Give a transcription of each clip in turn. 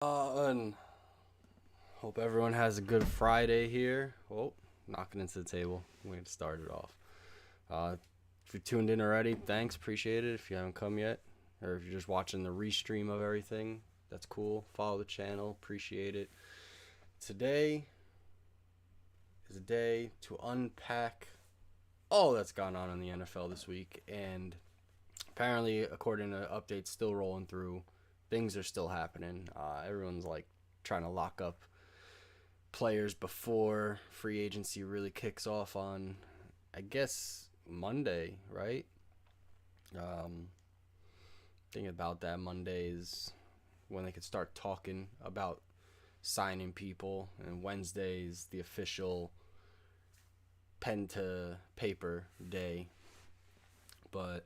And hope everyone has a good Friday here. Oh, knocking into the table. We're going to start it off. If you tuned in already, thanks. Appreciate it. If you haven't come yet, or if you're just watching the restream of everything, that's cool. Follow the channel. Appreciate it. Today is a day to unpack all that's gone on in the NFL this week. And apparently, according to updates still rolling through, things are still happening. Everyone's like trying to lock up players before free agency really kicks off on, I guess, Monday, right? Thinking about that, Monday is when they could start talking about signing people, and Wednesday is the official pen to paper day. But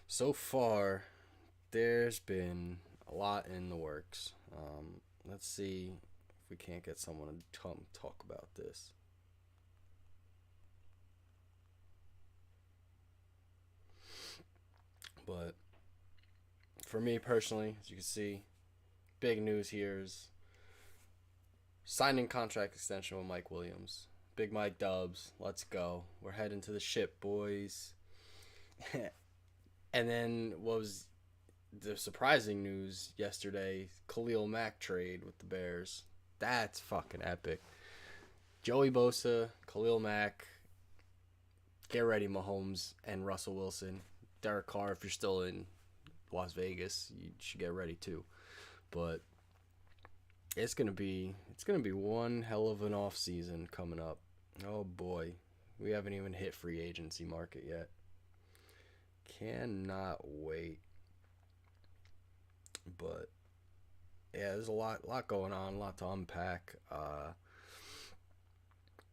so far, there's been a lot in the works. Let's see if we can't get someone to come talk about this. But for me personally, as you can see, big news here is signing contract extension with Mike Williams. Big Mike Dubs, let's go. We're heading to the ship, boys. And then what was the surprising news yesterday? Khalil Mack trade with the Bears. That's fucking epic. Joey Bosa, Khalil Mack, get ready, Mahomes and Russell Wilson. Derek Carr, if you're still in Las Vegas, you should get ready too. But it's gonna be one hell of an off season coming up. Oh boy, we haven't even hit free agency market yet. Cannot wait. But yeah, there's a lot going on, a lot to unpack.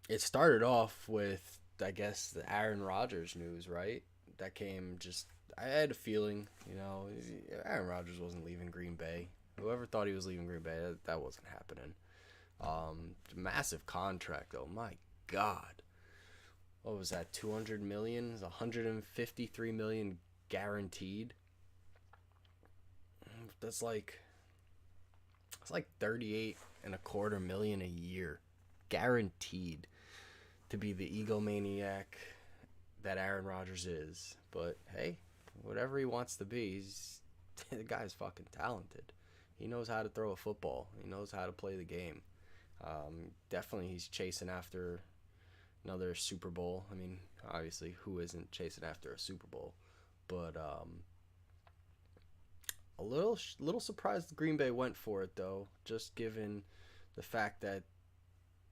It started off with, I guess, the Aaron Rodgers news, right? That came just. I had a feeling, Aaron Rodgers wasn't leaving Green Bay. Whoever thought he was leaving Green Bay, that wasn't happening. Massive contract though. My God, what was that? 200 million, 153 million guaranteed. That's like it's like 38.25 million a year, guaranteed to be the egomaniac that Aaron Rodgers is. But hey, whatever he wants to be, the guy's fucking talented. He knows how to throw a football. He knows how to play the game. Definitely, he's chasing after another Super Bowl. I mean, obviously, who isn't chasing after a Super Bowl? But a little surprised Green Bay went for it though, just given the fact that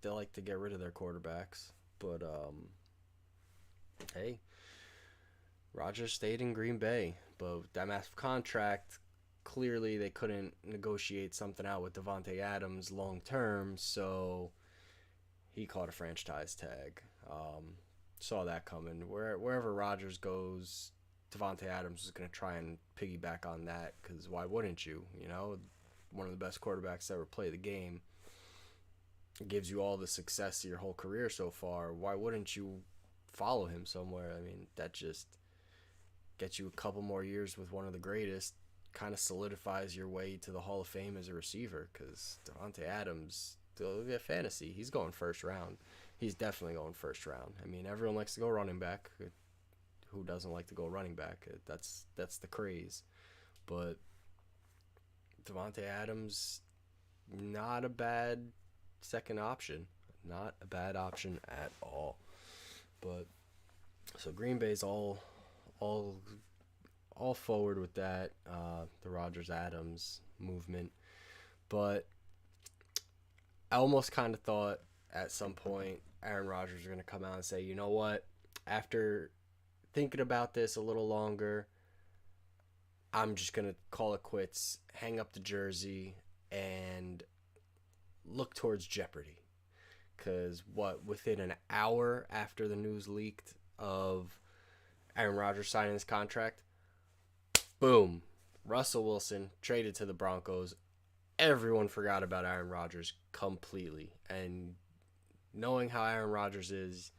they like to get rid of their quarterbacks. But hey, Rodgers stayed in Green Bay, but with that massive contract, clearly they couldn't negotiate something out with Devontae Adams long term, so he caught a franchise tag. Saw that coming. Wherever Rodgers goes, Devontae Adams is going to try and piggyback on that, because why wouldn't you? One of the best quarterbacks to ever play the game. It gives you all the success of your whole career so far. Why wouldn't you follow him somewhere? I mean, that just gets you a couple more years with one of the greatest, kind of solidifies your way to the Hall of Fame as a receiver, because Devontae Adams, look at fantasy, he's going first round. He's definitely going first round. I mean, everyone likes to go running back. Who doesn't like to go running back? That's the craze. But Devontae Adams, not a bad second option. Not a bad option at all. But so Green Bay's all forward with that, the Rodgers Adams movement. But I almost kind of thought at some point Aaron Rodgers was going to come out and say, you know what, after thinking about this a little longer, I'm just going to call it quits, hang up the jersey, and look towards Jeopardy. Because within an hour after the news leaked of Aaron Rodgers signing his contract, boom, Russell Wilson traded to the Broncos. Everyone forgot about Aaron Rodgers completely. And knowing how Aaron Rodgers is,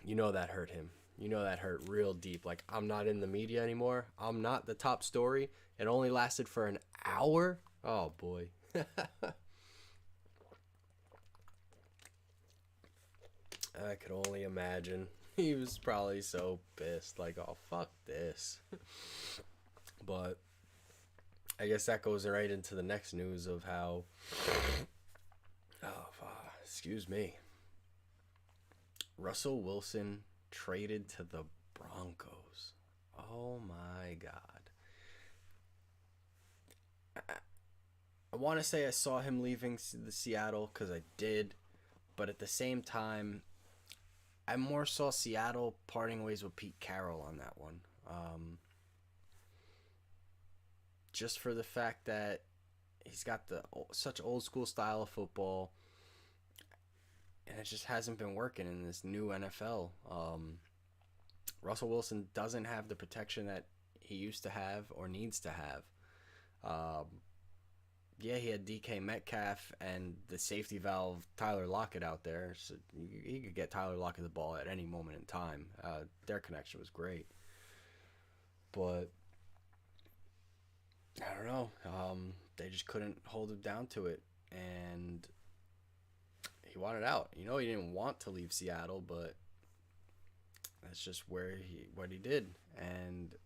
that hurt him. That hurt real deep. I'm not in the media anymore. I'm not the top story. It only lasted for an hour. Oh boy. I could only imagine. He was probably so pissed, like, oh, fuck this. But I guess that goes right into the next news of how, excuse me, Russell Wilson traded to the Broncos. Oh my God. I want to say I saw him leaving the Seattle because I did, but at the same time, I more saw Seattle parting ways with Pete Carroll on that one. Just for the fact that he's got the such old school style of football, and it just hasn't been working in this new NFL. Russell Wilson doesn't have the protection that he used to have or needs to have. Um, yeah, he had DK Metcalf and the safety valve Tyler Lockett out there, so he could get Tyler Lockett the ball at any moment in time. Their connection was great, but I don't know. They just couldn't hold him down to it, and he wanted out. You know, he didn't want to leave Seattle, but that's just what he did. And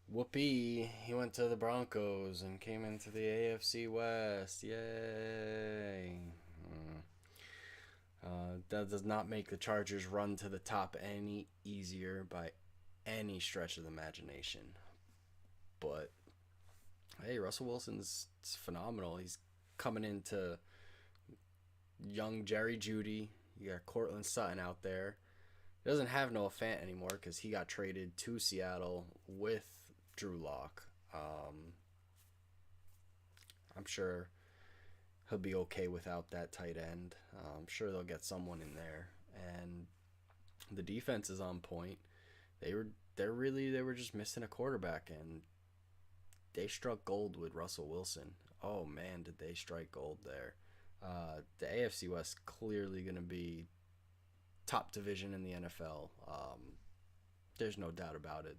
whoopee, he went to the Broncos and came into the AFC West. Yay! That does not make the Chargers run to the top any easier by any stretch of the imagination. But hey, Russell Wilson's phenomenal. He's coming into young Jerry Jeudy. You got Cortland Sutton out there. He doesn't have Noah Fant anymore because he got traded to Seattle with Drew Lock. I'm sure he'll be okay without that tight end. I'm sure they'll get someone in there, and the defense is on point. They were just missing a quarterback, and they struck gold with Russell Wilson. Oh man, did they strike gold there? The AFC West clearly going to be top division in the NFL. There's no doubt about it.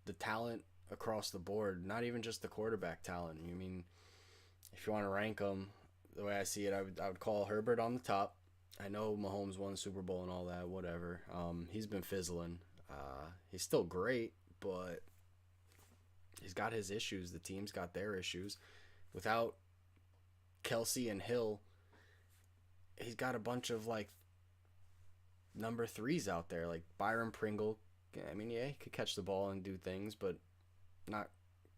The talent across the board, not even just the quarterback talent. I mean, if you want to rank them, the way I see it, I would call Herbert on the top. I know Mahomes won the Super Bowl and all that, whatever. He's been fizzling. He's still great, but he's got his issues. The team's got their issues. Without Kelsey and Hill, he's got a bunch of like number threes out there, like Byron Pringle. I mean, yeah, he could catch the ball and do things, but not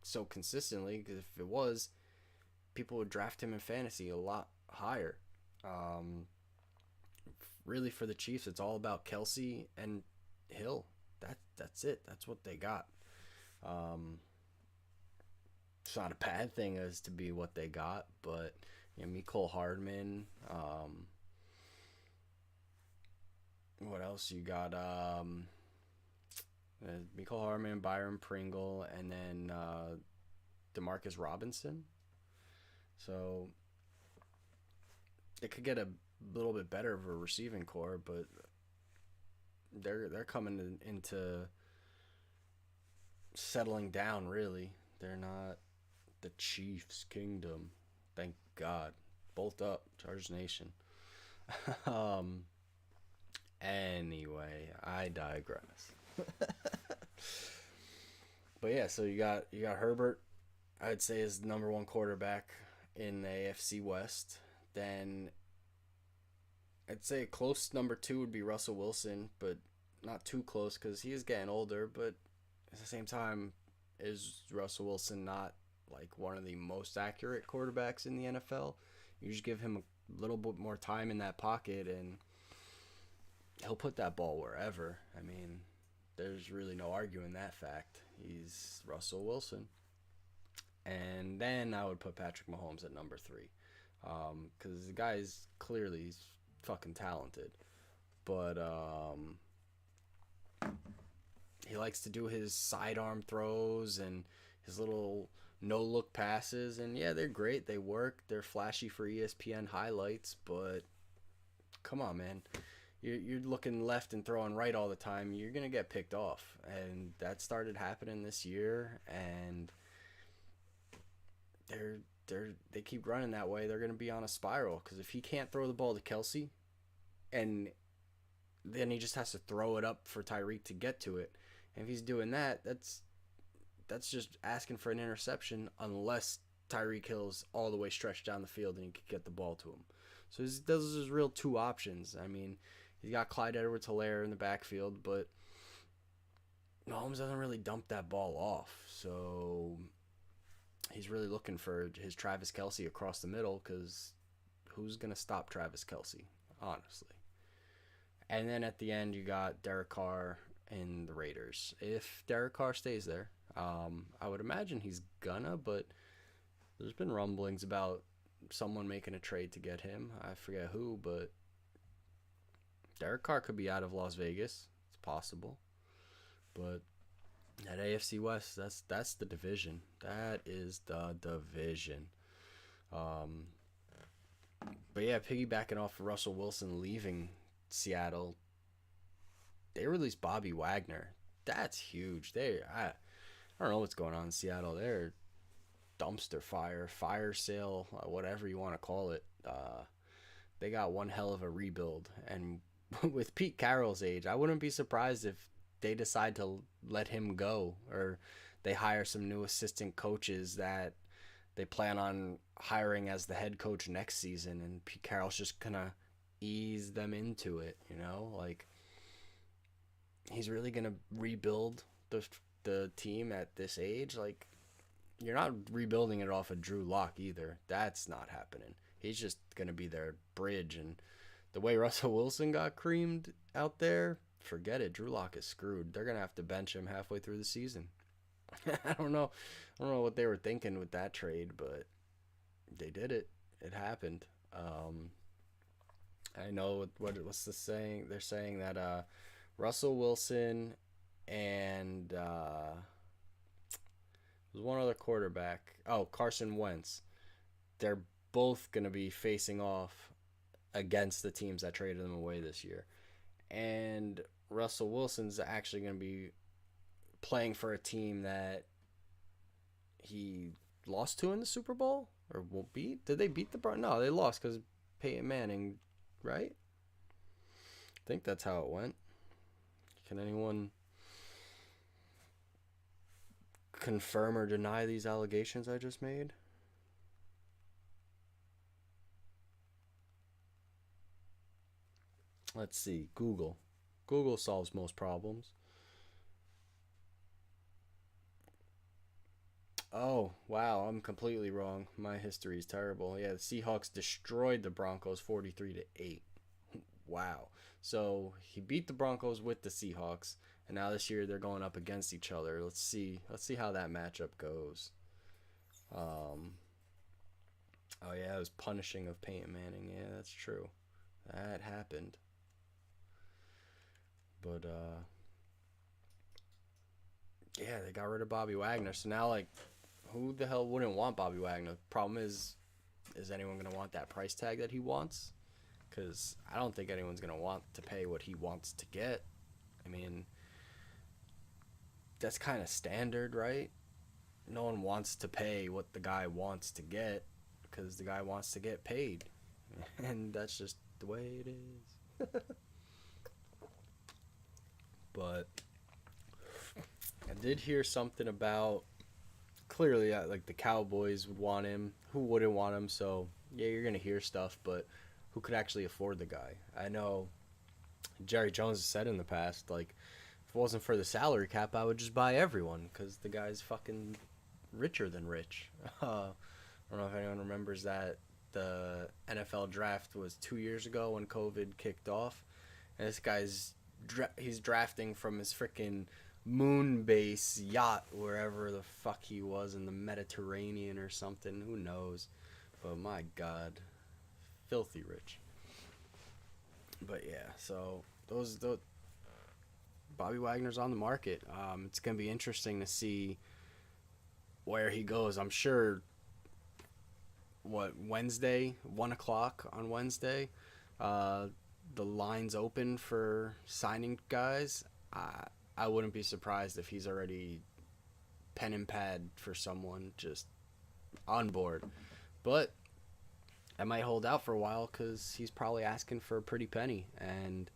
so consistently. Because if it was, people would draft him in fantasy a lot higher. Really, for the Chiefs, it's all about Kelsey and Hill. That's it. That's what they got. It's not a bad thing as to be what they got, but you know, Mecole Hardman. What else you got? Mecole Hardman, Byron Pringle, and then Demarcus Robinson. So it could get a little bit better of a receiving core, but they're coming into settling down. Really, they're not the Chiefs' kingdom. Thank God. Bolt up, Chargers Nation. Anyway, I digress. But yeah, so you got Herbert. I'd say is the number one quarterback in the AFC West. Then I'd say a close number two would be Russell Wilson, but not too close because he is getting older. But at the same time, is Russell Wilson not like one of the most accurate quarterbacks in the NFL? You just give him a little bit more time in that pocket, and he'll put that ball wherever. I mean, there's really no arguing that fact. He's Russell Wilson. And then I would put Patrick Mahomes at number three. Because the guy's clearly fucking talented. But he likes to do his sidearm throws and his little no-look passes. And yeah, they're great. They work. They're flashy for ESPN highlights. But come on, man. You're looking left and throwing right all the time. You're going to get picked off. And that started happening this year. And they keep running that way, they're going to be on a spiral. Because if he can't throw the ball to Kelsey, and then he just has to throw it up for Tyreek to get to it, and if he's doing that, that's just asking for an interception unless Tyreek Hill's all the way stretched down the field and he could get the ball to him. So those are his real two options. I mean, he's got Clyde Edwards-Helaire in the backfield, but Mahomes doesn't really dump that ball off. So he's really looking for his Travis Kelce across the middle, because who's going to stop Travis Kelce, honestly? And then at the end, you got Derek Carr and the Raiders. If Derek Carr stays there, I would imagine he's gonna, but there's been rumblings about someone making a trade to get him. I forget who, but Derek Carr could be out of Las Vegas. It's possible. But that AFC West, that's the division. That is the division. But yeah, piggybacking off of Russell Wilson leaving Seattle, they released Bobby Wagner. That's huge. I don't know what's going on in Seattle. They're dumpster fire sale, whatever you want to call it. They got one hell of a rebuild. And with Pete Carroll's age, I wouldn't be surprised if they decide to let him go, or they hire some new assistant coaches that they plan on hiring as the head coach next season, and Pete Carroll's just gonna ease them into it, like he's really gonna rebuild the team at this age. Like, you're not rebuilding it off of Drew Lock either. That's not happening. He's just gonna be their bridge, and the way Russell Wilson got creamed out there, forget it. Drew Lock is screwed. They're gonna have to bench him halfway through the season. I don't know what they were thinking with that trade, but they did it. It happened. I know what's the saying? They're saying that Russell Wilson and there's one other quarterback. Oh, Carson Wentz. They're both going to be facing off against the teams that traded them away this year. And Russell Wilson's actually going to be playing for a team that he lost to in the Super Bowl, or won't beat. Did they beat the Broncos? No, they lost because Peyton Manning, right? I think that's how it went. Can anyone confirm or deny these allegations I just made? Let's see. Google. Google solves most problems. Oh, wow, I'm completely wrong. My history is terrible. Yeah, the Seahawks destroyed the Broncos 43-8. Wow. So he beat the Broncos with the Seahawks, and now this year they're going up against each other. Let's see how that matchup goes. Oh yeah, it was punishing of Peyton Manning. Yeah, that's true. That happened. But yeah, they got rid of Bobby Wagner. So now, like, who the hell wouldn't want Bobby Wagner? Problem is anyone going to want that price tag that he wants? Because I don't think anyone's going to want to pay what he wants to get. I mean, that's kind of standard, right? No one wants to pay what the guy wants to get because the guy wants to get paid. And that's just the way it is. But I did hear something about, clearly, like, the Cowboys would want him. Who wouldn't want him? So, yeah, you're going to hear stuff, but who could actually afford the guy? I know Jerry Jones has said in the past, like, if it wasn't for the salary cap, I would just buy everyone because the guy's fucking richer than rich. I don't know if anyone remembers that the NFL draft was 2 years ago when COVID kicked off, and this guy's he's drafting from his freaking moon base yacht wherever the fuck he was in the Mediterranean or something. Who knows? But my God, filthy rich. But yeah, so those Bobby Wagner's on the market. It's gonna be interesting to see where he goes. I'm sure. Wednesday, 1:00 on Wednesday, the line's open for signing guys. I wouldn't be surprised if he's already pen and pad for someone, just on board. But I might hold out for a while because he's probably asking for a pretty penny, and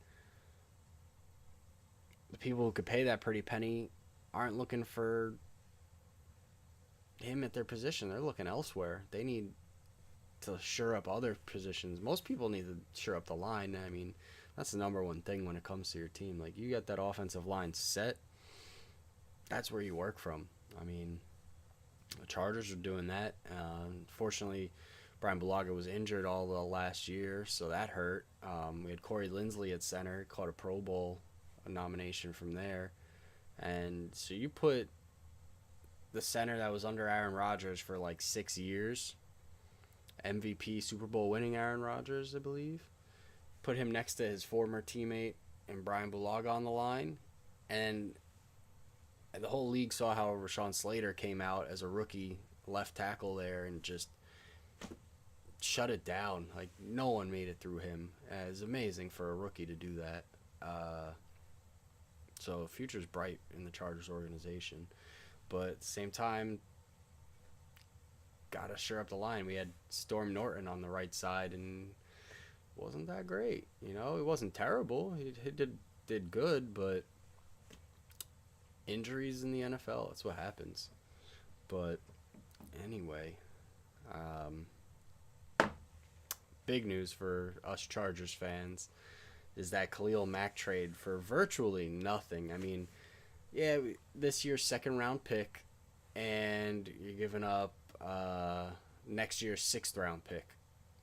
the people who could pay that pretty penny aren't looking for him at their position. They're looking elsewhere. They need to shore up other positions. Most people need to shore up the line. I mean, that's the number one thing when it comes to your team. Like, you get that offensive line set, that's where you work from. I mean, the Chargers are doing that. Fortunately, Brian Bulaga was injured all the last year, so that hurt. We had Corey Linsley at center, caught a Pro Bowl nomination from there. And so you put the center that was under Aaron Rodgers for like 6 years, MVP Super Bowl winning Aaron Rodgers, I believe, put him next to his former teammate and Brian Bulaga on the line, and the whole league saw how Rashawn Slater came out as a rookie left tackle there and just shut it down. Like, no one made it through him. It's amazing for a rookie to do that. So the future's bright in the Chargers organization. But at the same time, got to shore up the line. We had Storm Norton on the right side, and wasn't that great. You know, it wasn't terrible. He did good, but injuries in the NFL, that's what happens. But anyway, big news for us Chargers fans is that Khalil Mack trade for virtually nothing. I mean, yeah, this year's second round pick, and you're giving up next year's sixth round pick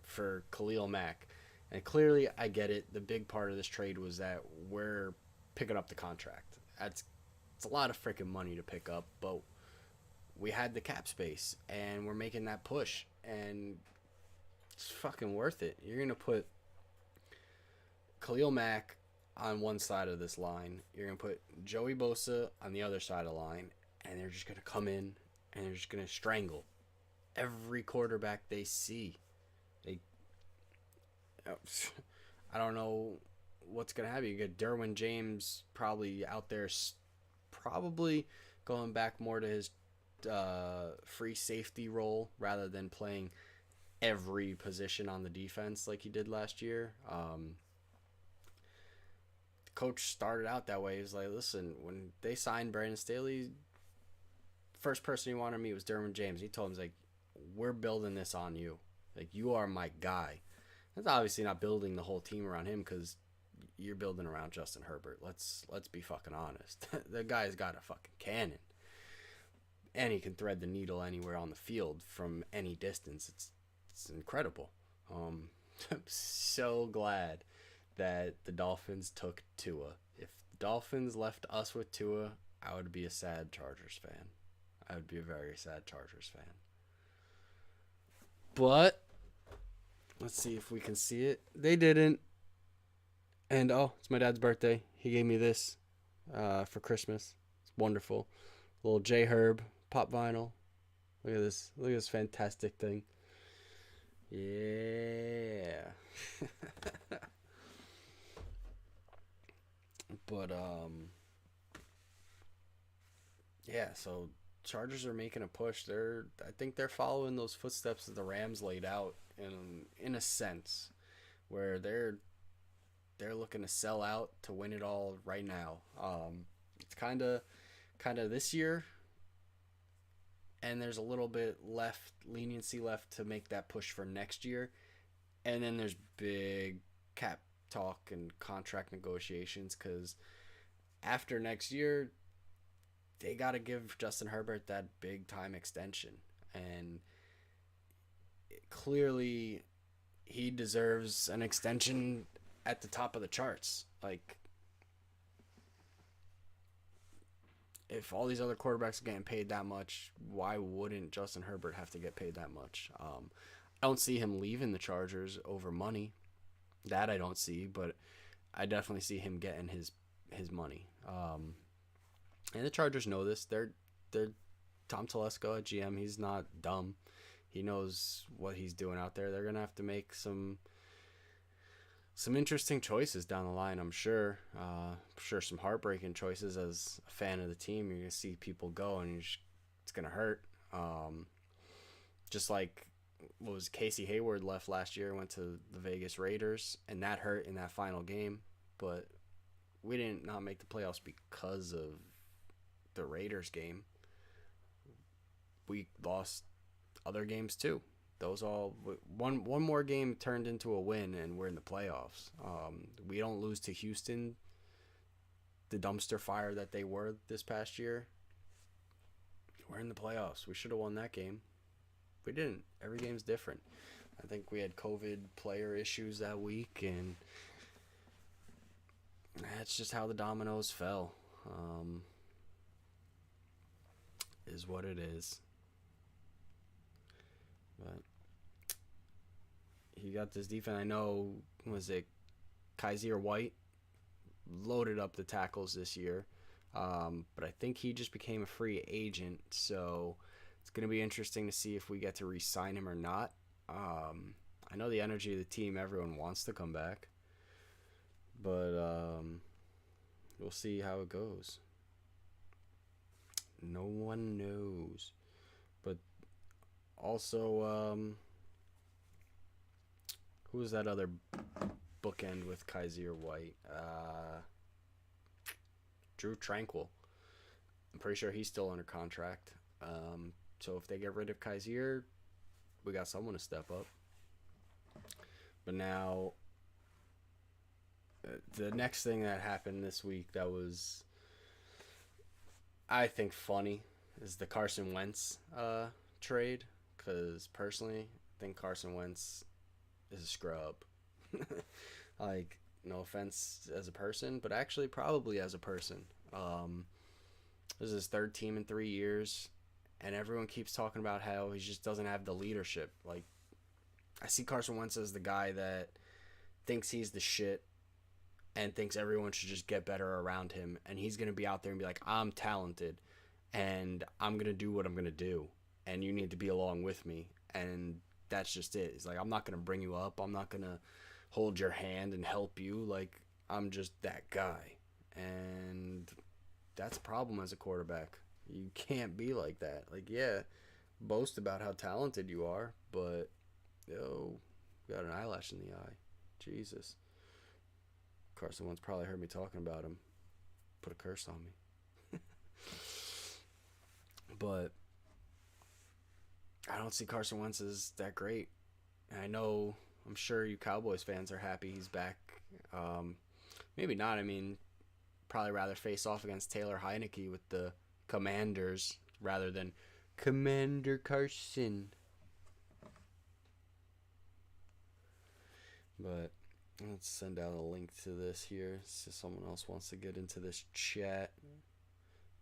for Khalil Mack. And clearly, I get it. The big part of this trade was that we're picking up the contract. It's a lot of freaking money to pick up, but we had the cap space, and we're making that push, and it's fucking worth it. You're going to put Khalil Mack on one side of this line. You're going to put Joey Bosa on the other side of the line, and they're just going to come in, and they're just going to strangle every quarterback they see. I don't know what's going to happen. You get Derwin James probably out there, probably going back more to his free safety role rather than playing every position on the defense like he did last year. The coach started out that way. He was like, listen, when they signed Brandon Staley, first person he wanted to meet was Derwin James. He told him, he's like, we're building this on you. Like, you are my guy. That's obviously not building the whole team around him because you're building around Justin Herbert. Let's be fucking honest. The guy's got a fucking cannon. And he can thread the needle anywhere on the field from any distance. It's incredible. I'm so glad that the Dolphins took Tua. If the Dolphins left us with Tua, I would be a sad Chargers fan. I would be a very sad Chargers fan. But let's see if we can see it. They didn't. And, it's my dad's birthday. He gave me this for Christmas. It's wonderful. Little J Herb pop vinyl. Look at this. Look at this fantastic thing. Yeah. But, yeah, so Chargers are making a push. I think they're following those footsteps that the Rams laid out in a sense, where they're looking to sell out to win it all right now. It's kind of this year, and there's a little bit leniency left to make that push for next year, and then there's big cap talk and contract negotiations because after next year, they got to give Justin Herbert that big time extension, and clearly he deserves an extension at the top of the charts. Like, if all these other quarterbacks are getting paid that much, why wouldn't Justin Herbert have to get paid that much? I don't see him leaving the Chargers over money. That I don't see, but I definitely see him getting his money. And the Chargers know this. They're Tom Telesco at GM. He's not dumb. He knows what he's doing out there. They're gonna have to make some interesting choices down the line. I'm sure. Some heartbreaking choices. As a fan of the team, you're gonna see people go, and it's gonna hurt. Just like what was Casey Hayward left last year, went to the Vegas Raiders, and that hurt in that final game. But we didn't not make the playoffs because of the Raiders game. We lost other games too. Those all one more game turned into a win, and we're in the playoffs. We don't lose to Houston, the dumpster fire that they were this past year. We're in the playoffs. We should have won that game. We didn't. Every game's different. I think we had COVID player issues that week, and that's just how the dominoes fell. Is what it is. But he got this defense. I know, was it Kaiser White? Loaded up the tackles this year. But I think he just became a free agent, so it's going to be interesting to see if we get to re-sign him or not. I know the energy of the team, everyone wants to come back, but we'll see how it goes. No one knows. But also, who was that other bookend with Kaiser White? Drew Tranquil. I'm pretty sure he's still under contract. So if they get rid of Kaiser, we got someone to step up. But now, the next thing that happened this week that was, I think, funny is the Carson Wentz trade. Because personally, I think Carson Wentz is a scrub. Like, no offense as a person, but actually probably as a person. This is his third team in 3 years, and everyone keeps talking about how he just doesn't have the leadership. Like, I see Carson Wentz as the guy that thinks he's the shit and thinks everyone should just get better around him, and he's going to be out there and be like, I'm talented, and I'm going to do what I'm going to do, and you need to be along with me, and that's just it. It's like, I'm not going to bring you up. I'm not going to hold your hand and help you. Like, I'm just that guy. And that's a problem as a quarterback. You can't be like that. Like, yeah, boast about how talented you are, but, yo, got an eyelash in the eye. Jesus. Carson Wentz probably heard me talking about him. Put a curse on me. But I don't see Carson Wentz as that great. And I know, I'm sure you Cowboys fans are happy he's back. Maybe not. I mean, probably rather face off against Taylor Heineke with the Commanders rather than Commander Carson. But let's send out a link to this here so someone else wants to get into this chat.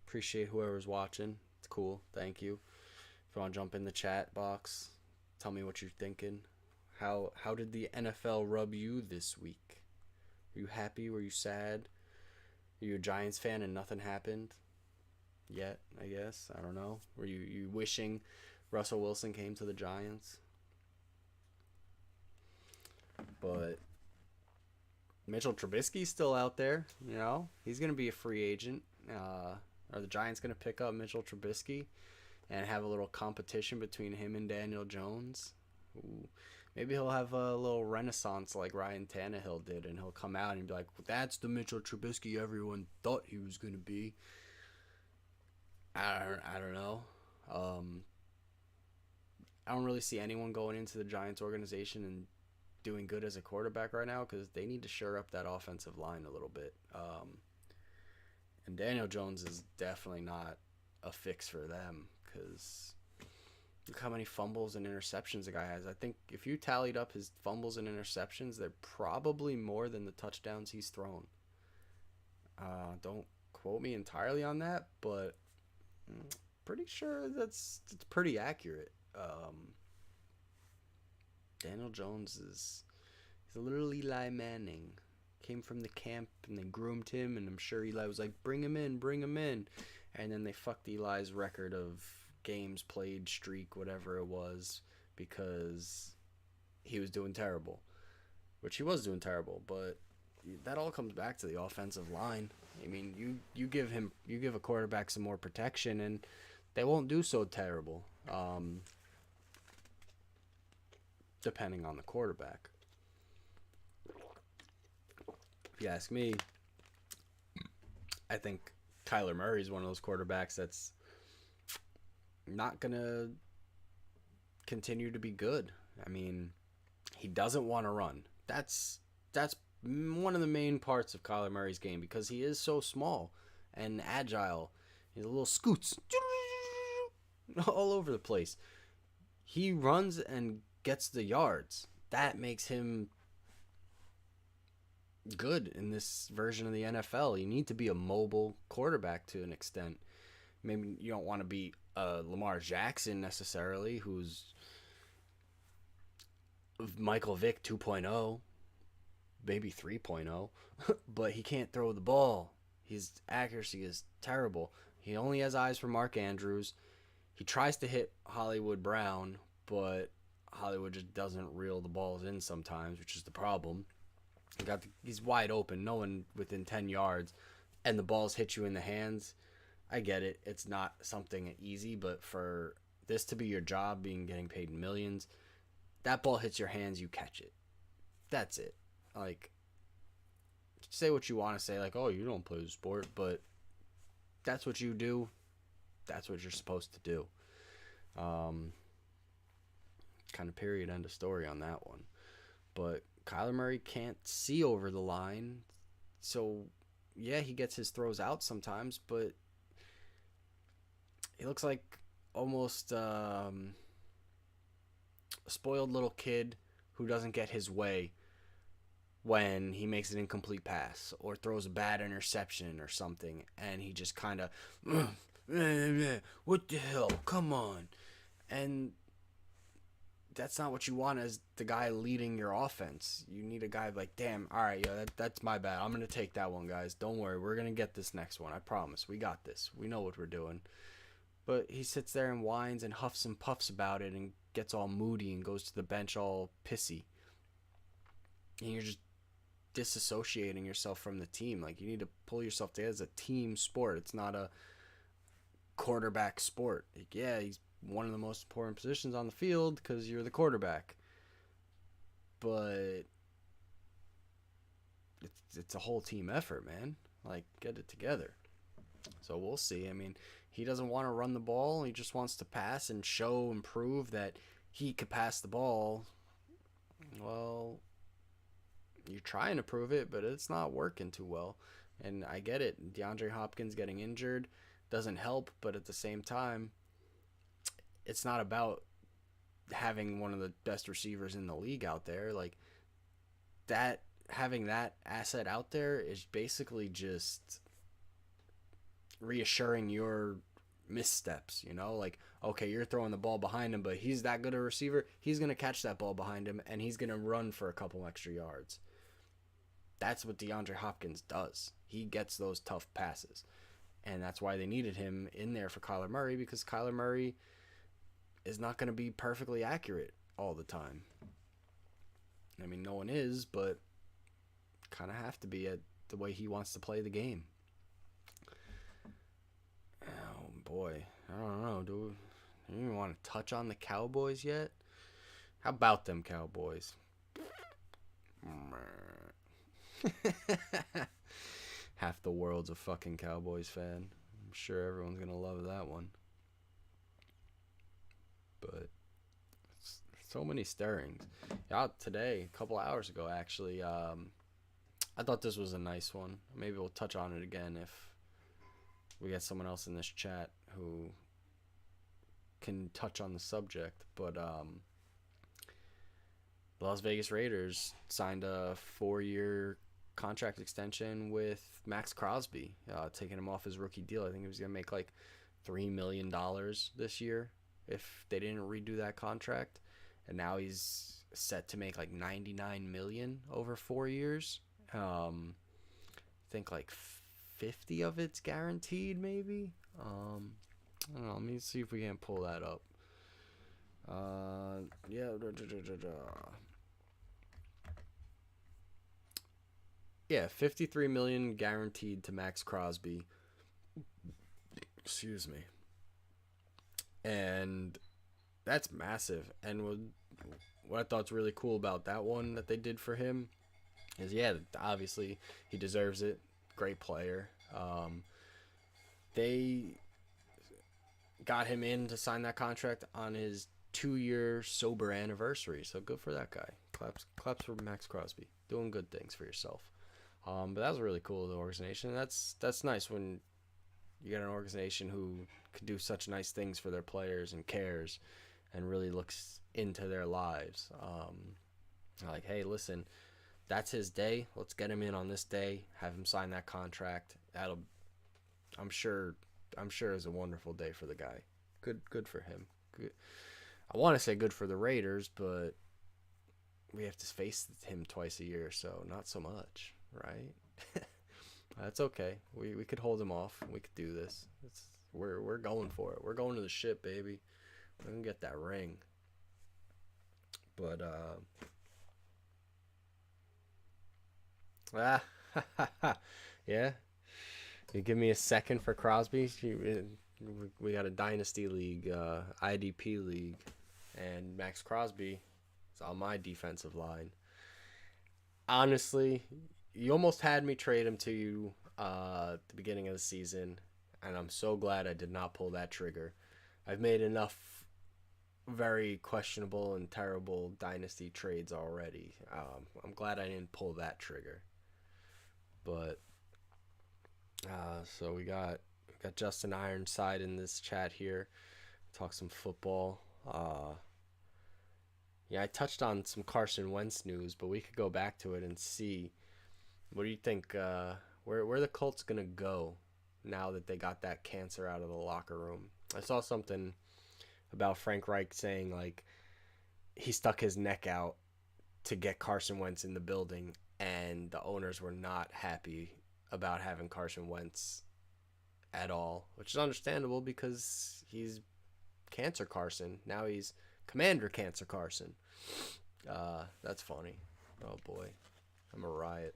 Appreciate whoever's watching. It's cool. Thank you. If you want to jump in the chat box, tell me what you're thinking. How did the NFL rub you this week? Were you happy? Were you sad? Are you a Giants fan and nothing happened yet, I guess? I don't know. Were you wishing Russell Wilson came to the Giants? But Mitchell Trubisky's still out there, you know? He's going to be a free agent. Are the Giants going to pick up Mitchell Trubisky and have a little competition between him and Daniel Jones? Ooh. Maybe he'll have a little renaissance like Ryan Tannehill did, and he'll come out and be like, that's the Mitchell Trubisky everyone thought he was going to be. I don't know. I don't really see anyone going into the Giants organization and doing good as a quarterback right now because they need to shore up that offensive line a little bit. And Daniel Jones is definitely not a fix for them because look how many fumbles and interceptions the guy has. I think if you tallied up his fumbles and interceptions, they're probably more than the touchdowns he's thrown. Don't quote me entirely on that, but pretty sure it's pretty accurate. Daniel Jones he's a little Eli Manning. Came from the camp and they groomed him, and I'm sure Eli was like, bring him in. And then they fucked Eli's record of games played, streak, whatever it was, because he was doing terrible. Which he was doing terrible, but that all comes back to the offensive line. I mean, you give a quarterback some more protection and they won't do so terrible. depending on the quarterback. If you ask me, I think Kyler Murray is one of those quarterbacks that's not going to continue to be good. I mean, he doesn't want to run. That's one of the main parts of Kyler Murray's game because he is so small and agile. He's a little scoots all over the place. He runs and gets the yards. That makes him good in this version of the NFL. You need to be a mobile quarterback to an extent. Maybe you don't want to be Lamar Jackson necessarily, who's Michael Vick 2.0, maybe 3.0, but he can't throw the ball. His accuracy is terrible. He only has eyes for Mark Andrews. He tries to hit Hollywood Brown, but Hollywood just doesn't reel the balls in sometimes, which is the problem. He's wide open, no one within 10 yards, and the balls hit you in the hands. I get it. It's not something easy, but for this to be your job, getting paid millions, that ball hits your hands, you catch it. That's it. Like, say what you want to say, like, oh, you don't play the sport, but that's what you do. That's what you're supposed to do. Kind of period, end of story on that one. But Kyler Murray can't see over the line. So, yeah, he gets his throws out sometimes, but he looks like almost a spoiled little kid who doesn't get his way when he makes an incomplete pass or throws a bad interception or something, and he just kind of, what the hell, come on. And that's not what you want as the guy leading your offense. You need a guy like, damn, all right, yeah, that's my bad. I'm going to take that one, guys. Don't worry. We're going to get this next one. I promise. We got this. We know what we're doing. But he sits there and whines and huffs and puffs about it and gets all moody and goes to the bench all pissy. And you're just disassociating yourself from the team. Like, you need to pull yourself together. It's a team sport. It's not a quarterback sport. Like, yeah, he's one of the most important positions on the field because you're the quarterback. But it's a whole team effort, man. Like, get it together. So we'll see. I mean, he doesn't want to run the ball. He just wants to pass and show and prove that he could pass the ball. Well, you're trying to prove it, but it's not working too well. And I get it. DeAndre Hopkins getting injured doesn't help, but at the same time, it's not about having one of the best receivers in the league out there. Like, that, having that asset out there is basically just reassuring your missteps, you know? Like, okay, you're throwing the ball behind him, but he's that good a receiver. He's going to catch that ball behind him, and he's going to run for a couple extra yards. That's what DeAndre Hopkins does. He gets those tough passes. And that's why they needed him in there for Kyler Murray, because Kyler Murray is not going to be perfectly accurate all the time. I mean, no one is, but kind of have to be at the way he wants to play the game. Oh, boy. I don't know. Do you even want to touch on the Cowboys yet? How about them Cowboys? Half the world's a fucking Cowboys fan. I'm sure everyone's going to love that one. But so many stirrings. Out today, a couple hours ago, actually, I thought this was a nice one. Maybe we'll touch on it again if we get someone else in this chat who can touch on the subject. But the Las Vegas Raiders signed a 4-year contract extension with Max Crosby, taking him off his rookie deal. I think he was going to make like $3 million this year if they didn't redo that contract. And now he's set to make like $99 million over 4 years. I think like 50 of it's guaranteed, maybe. I don't know. Let me see if we can pull that up. Yeah. Yeah, $53 million guaranteed to Max Crosby. Excuse me. And that's massive. And what I thought's really cool about that one that they did for him is, yeah, obviously he deserves it. Great player. They got him in to sign that contract on his 2-year sober anniversary. So good for that guy. Claps for Max Crosby. Doing good things for yourself. But that was really cool of the organization. That's nice when you got an organization who can do such nice things for their players and cares and really looks into their lives. Like, hey, listen, that's his day. Let's get him in on this day. Have him sign that contract. I'm sure is a wonderful day for the guy. Good for him. Good. I want to say good for the Raiders, but we have to face him twice a year, so not so much, right? That's okay. We could hold him off. We could do this. We're going for it. We're going to the ship, baby. We're gonna get that ring. But yeah. You give me a second for Crosby. We got a dynasty league, IDP league, and Max Crosby is on my defensive line. Honestly, you almost had me trade him to you at the beginning of the season, and I'm so glad I did not pull that trigger. I've made enough very questionable and terrible dynasty trades already. I'm glad I didn't pull that trigger. But so we got Justin Ironside in this chat here. Talk some football. Yeah, I touched on some Carson Wentz news, but we could go back to it and see. What do you think? Where the Colts gonna go now that they got that cancer out of the locker room? I saw something about Frank Reich saying like he stuck his neck out to get Carson Wentz in the building, and the owners were not happy about having Carson Wentz at all, which is understandable because he's Cancer Carson. Now he's Commander Cancer Carson. That's funny. Oh boy, I'm a riot.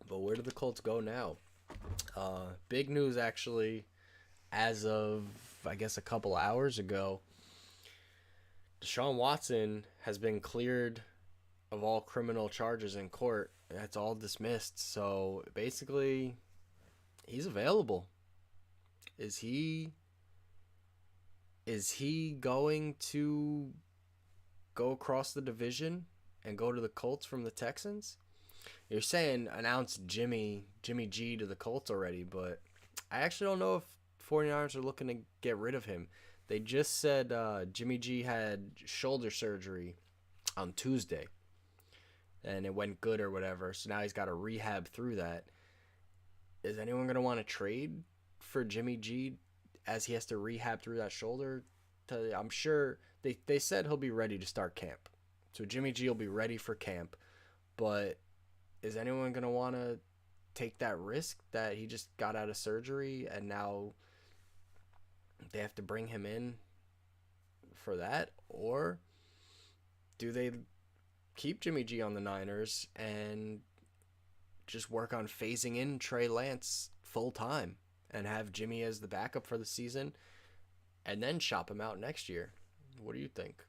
But where do the Colts go now? Big news actually, as of I guess a couple hours ago. Deshaun Watson has been cleared of all criminal charges in court. That's all dismissed. So basically, he's available. Is he going to go across the division and go to the Colts from the Texans? You're saying announce Jimmy G to the Colts already, but I actually don't know if 49ers are looking to get rid of him. They just said Jimmy G had shoulder surgery on Tuesday, and it went good or whatever, so now he's got to rehab through that. Is anyone going to want to trade for Jimmy G as he has to rehab through that shoulder? I'm sure they said he'll be ready to start camp. So Jimmy G will be ready for camp, but is anyone going to want to take that risk that he just got out of surgery and now they have to bring him in for that? Or do they keep Jimmy G on the Niners and just work on phasing in Trey Lance full time and have Jimmy as the backup for the season and then shop him out next year? What do you think?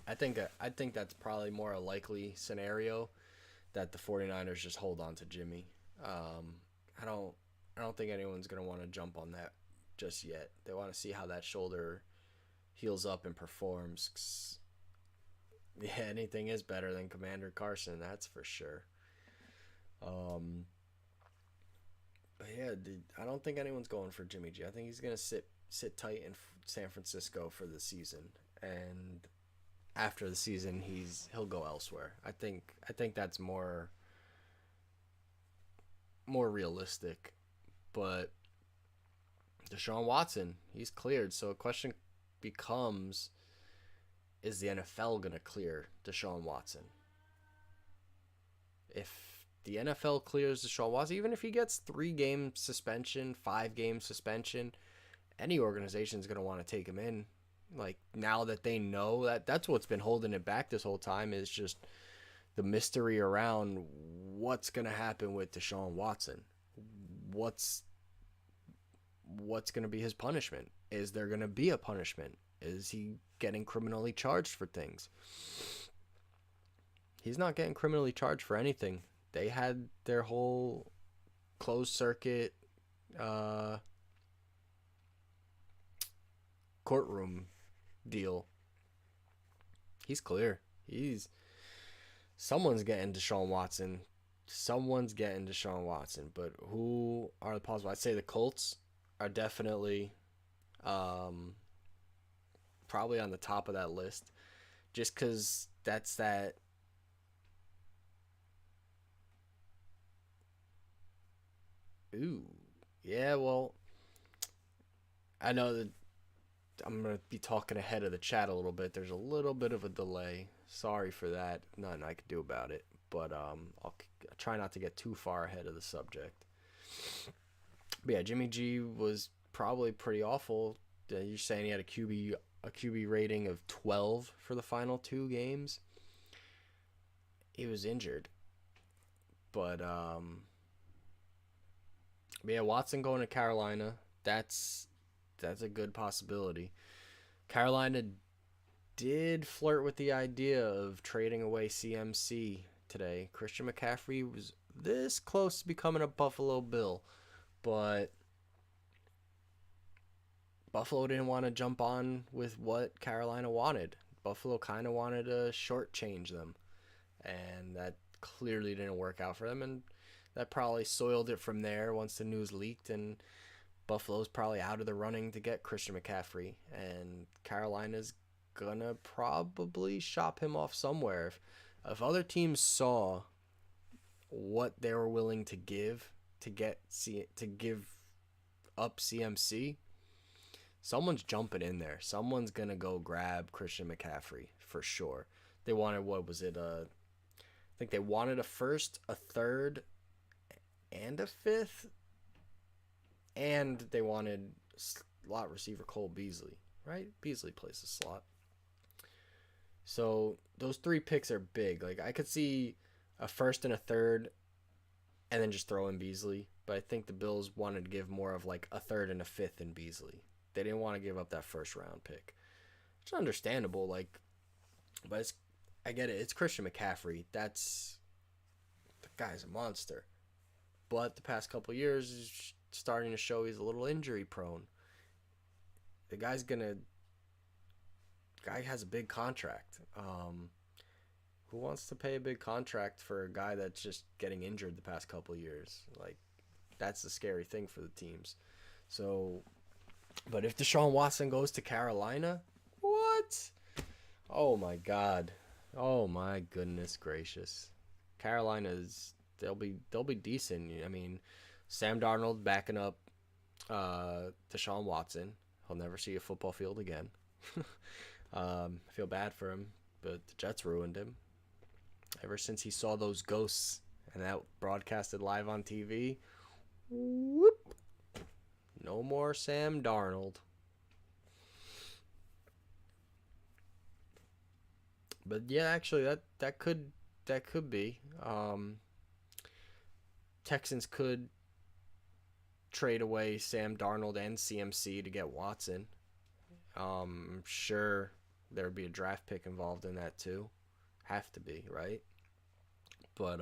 I think that's probably more a likely scenario, that the 49ers just hold on to Jimmy. I don't think anyone's going to want to jump on that just yet. They want to see how that shoulder heals up and performs. Yeah, anything is better than Commander Carson, that's for sure. But yeah, I don't think anyone's going for Jimmy G. I think he's going to sit tight in San Francisco for the season, and after the season he'll go elsewhere. I think that's more realistic. But Deshaun Watson, he's cleared. So a question becomes, is the NFL going to clear Deshaun Watson? If the NFL clears Deshaun Watson, even if he gets 3-game suspension, 5-game suspension, any organization is going to want to take him in. Like, now that they know that's what's been holding it back this whole time, is just the mystery around what's going to happen with Deshaun Watson. What's going to be his punishment? Is there going to be a punishment? Is he getting criminally charged for things? He's not getting criminally charged for anything. They had their whole closed circuit courtroom deal. He's clear. Someone's getting Deshaun Watson. But who are the possible? I'd say the Colts are definitely probably on the top of that list, just because that's that. Ooh, yeah. Well, I know that I'm gonna be talking ahead of the chat a little bit. There's a little bit of a delay. Sorry for that. Nothing I could do about it. But I'll try not to get too far ahead of the subject. But yeah, Jimmy G was probably pretty awful. You're saying he had a QB rating of 12 for the final 2 games. He was injured. But yeah, Watson going to Carolina. That's a good possibility. Carolina did flirt with the idea of trading away CMC today. Christian McCaffrey was this close to becoming a Buffalo Bill, but Buffalo didn't want to jump on with what Carolina wanted. Buffalo kind of wanted to shortchange them, and that clearly didn't work out for them, and that probably soiled it from there once the news leaked, and Buffalo's probably out of the running to get Christian McCaffrey, and Carolina's gonna probably shop him off somewhere. If other teams saw what they were willing to give to give up CMC, someone's jumping in there. Someone's gonna go grab Christian McCaffrey for sure. They wanted, what was it? I think they wanted a first, a third, and a fifth, and they wanted slot receiver Cole Beasley. Right? Beasley plays the slot. So those 3 picks are big. Like, I could see a first and a third and then just throw in Beasley. But I think the Bills wanted to give more of like a third and a fifth in Beasley. They didn't want to give up that first round pick. It's understandable. Like, but I get it. It's Christian McCaffrey. The guy's a monster. But the past couple of years is starting to show he's a little injury prone. The guy has a big contract. Who wants to pay a big contract for a guy that's just getting injured the past couple of years? Like, that's the scary thing for the teams. So, but if Deshaun Watson goes to Carolina, what? Oh my God. Oh my goodness gracious. They'll be decent. I mean, Sam Darnold backing up Deshaun Watson. He'll never see a football field again. I feel bad for him, but the Jets ruined him. Ever since he saw those ghosts and that broadcasted live on TV, whoop, no more Sam Darnold. But yeah, actually, that could be. Texans could trade away Sam Darnold and CMC to get Watson. I'm sure there would be a draft pick involved in that too. Have to be, right? But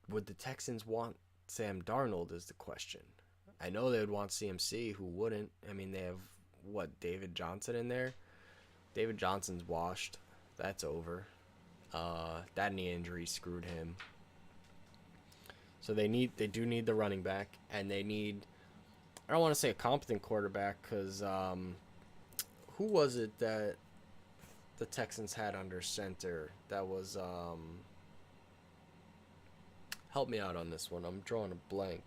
would the Texans want Sam Darnold is the question. I know they would want CMC. Who wouldn't? I mean, they have, David Johnson in there? David Johnson's washed. That's over. That knee injury screwed him. So they do need the running back, and they need, I don't want to say a competent quarterback, because who was it that the Texans had under center? That was, help me out on this one. I'm drawing a blank.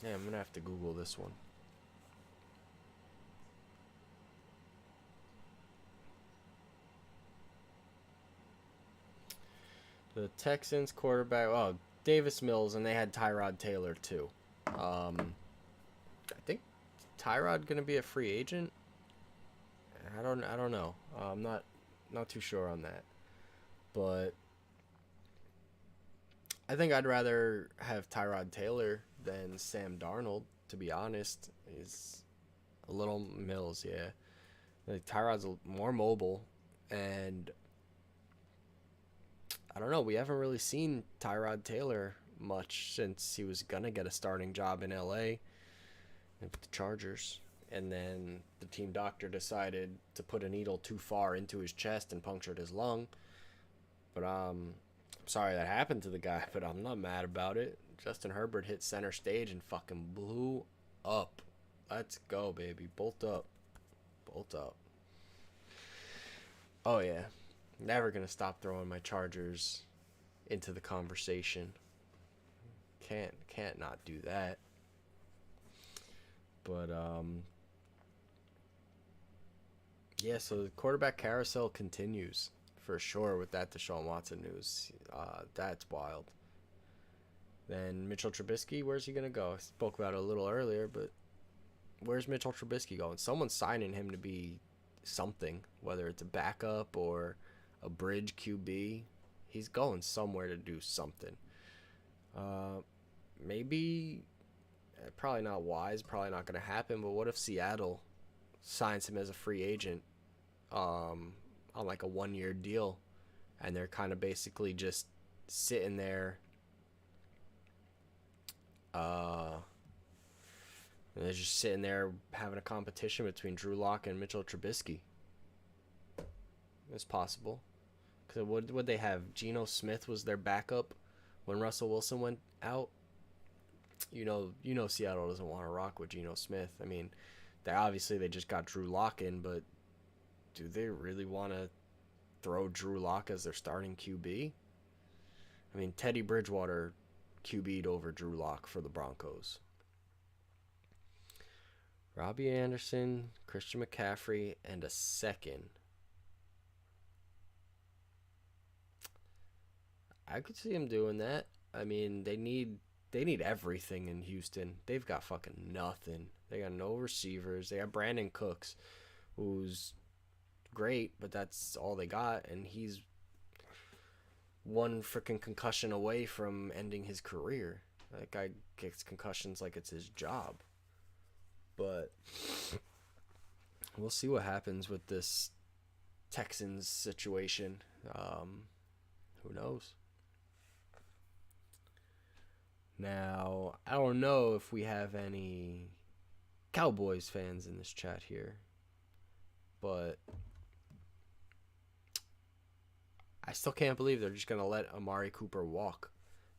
Yeah, I'm going to have to Google this one. The Texans quarterback, Davis Mills, and they had Tyrod Taylor too. I think Tyrod gonna be a free agent. I don't know. I'm not too sure on that. But I think I'd rather have Tyrod Taylor than Sam Darnold, to be honest. He's a little Mills, yeah. Like Tyrod's more mobile, and I don't know. We haven't really seen Tyrod Taylor much since he was gonna get a starting job in LA with the Chargers, and then the team doctor decided to put a needle too far into his chest and punctured his lung. But I'm sorry that happened to the guy, but I'm not mad about it. Justin Herbert hit center stage and fucking blew up. Let's go, baby. Bolt up. Bolt up. Oh yeah. Never gonna stop throwing my Chargers into the conversation. Can't not do that. But yeah, so the quarterback carousel continues for sure with that Deshaun Watson news. That's wild. Then Mitchell Trubisky, where's he gonna go? I spoke about it a little earlier, but where's Mitchell Trubisky going? Someone's signing him to be something, whether it's a backup or a bridge QB. He's going somewhere to do something. Maybe, probably not wise, probably not going to happen, but what if Seattle signs him as a free agent on like a 1 year deal, and they're kind of basically just sitting there and they're just sitting there having a competition between Drew Lock and Mitchell Trubisky. It's possible. Because would they have? Geno Smith was their backup when Russell Wilson went out. You know Seattle doesn't want to rock with Geno Smith. I mean, they just got Drew Lock in, but do they really want to throw Drew Lock as their starting QB? I mean, Teddy Bridgewater QB'd over Drew Lock for the Broncos. Robbie Anderson, Christian McCaffrey, and a second. I could see him doing that. I mean, they need everything in Houston. They've got fucking nothing. They got no receivers. They got Brandon Cooks, who's great, but that's all they got, and he's one freaking concussion away from ending his career. That guy gets concussions like it's his job. But we'll see what happens with this Texans situation. Who knows? Now, I don't know if we have any Cowboys fans in this chat here, but I still can't believe they're just going to let Amari Cooper walk.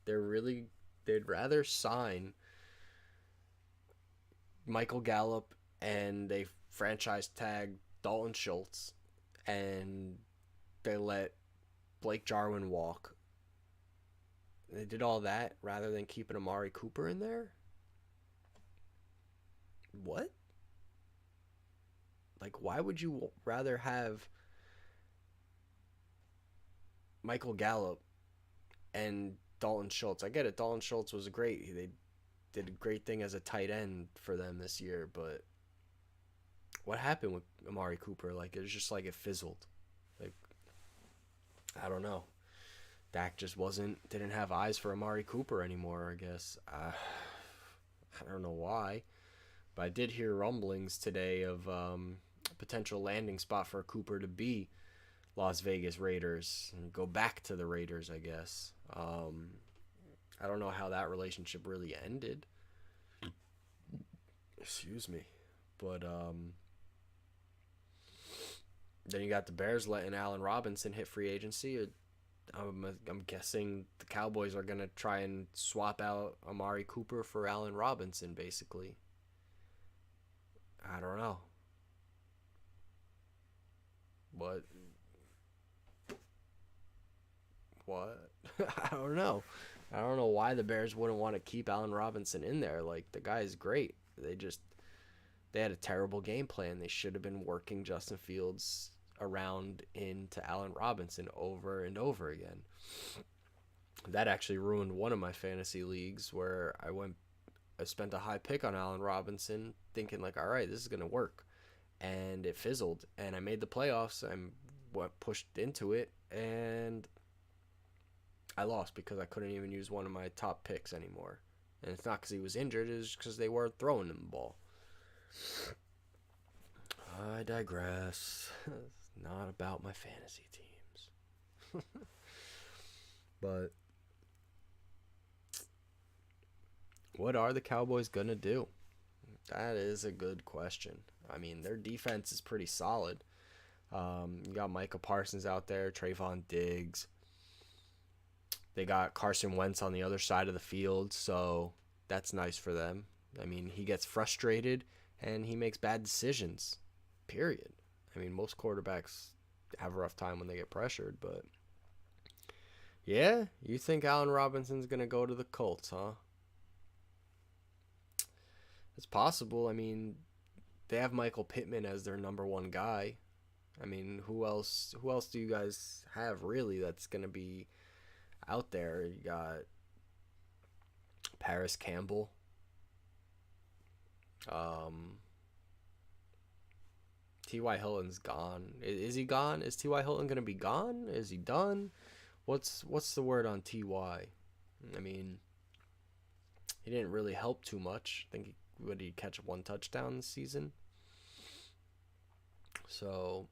They'd rather sign Michael Gallup and they franchise tag Dalton Schultz and they let Blake Jarwin walk. They did all that rather than keeping Amari Cooper in there? What? Like, why would you rather have Michael Gallup and Dalton Schultz? I get it. Dalton Schultz was great. They did a great thing as a tight end for them this year, but what happened with Amari Cooper? Like, it was just like it fizzled. Like, I don't know. Dak just didn't have eyes for Amari Cooper anymore, I guess. I don't know why, but I did hear rumblings today of a potential landing spot for Cooper to be Las Vegas Raiders and go back to the Raiders, I guess. I don't know how that relationship really ended. Excuse me. But then you got the Bears letting Allen Robinson hit free agency. I'm guessing the Cowboys are going to try and swap out Amari Cooper for Allen Robinson, basically. I don't know. What? I don't know. I don't know why the Bears wouldn't want to keep Allen Robinson in there. Like, the guy is great. They had a terrible game plan. They should have been working Justin Fields around into Allen Robinson over and over again. That actually ruined one of my fantasy leagues where I spent a high pick on Allen Robinson thinking like, all right, this is going to work. And it fizzled. And I made the playoffs. I pushed into it. And I lost because I couldn't even use one of my top picks anymore. And it's not because he was injured, it's because they weren't throwing him the ball. I digress. It's not about my fantasy teams. But what are the Cowboys going to do? That is a good question. I mean, their defense is pretty solid. You got Micah Parsons out there, Trayvon Diggs. They got Carson Wentz on the other side of the field, so that's nice for them. I mean, he gets frustrated and he makes bad decisions, period. I mean, most quarterbacks have a rough time when they get pressured, but yeah, you think Allen Robinson's going to go to the Colts, huh? It's possible. I mean, they have Michael Pittman as their number one guy. I mean, who else do you guys have really that's going to be out there? You got Paris Campbell. T.Y. Hilton's gone. Is he gone? Is T.Y. Hilton going to be gone? Is he done? What's the word on T.Y.? I mean, he didn't really help too much. I think would he catch one touchdown this season? So,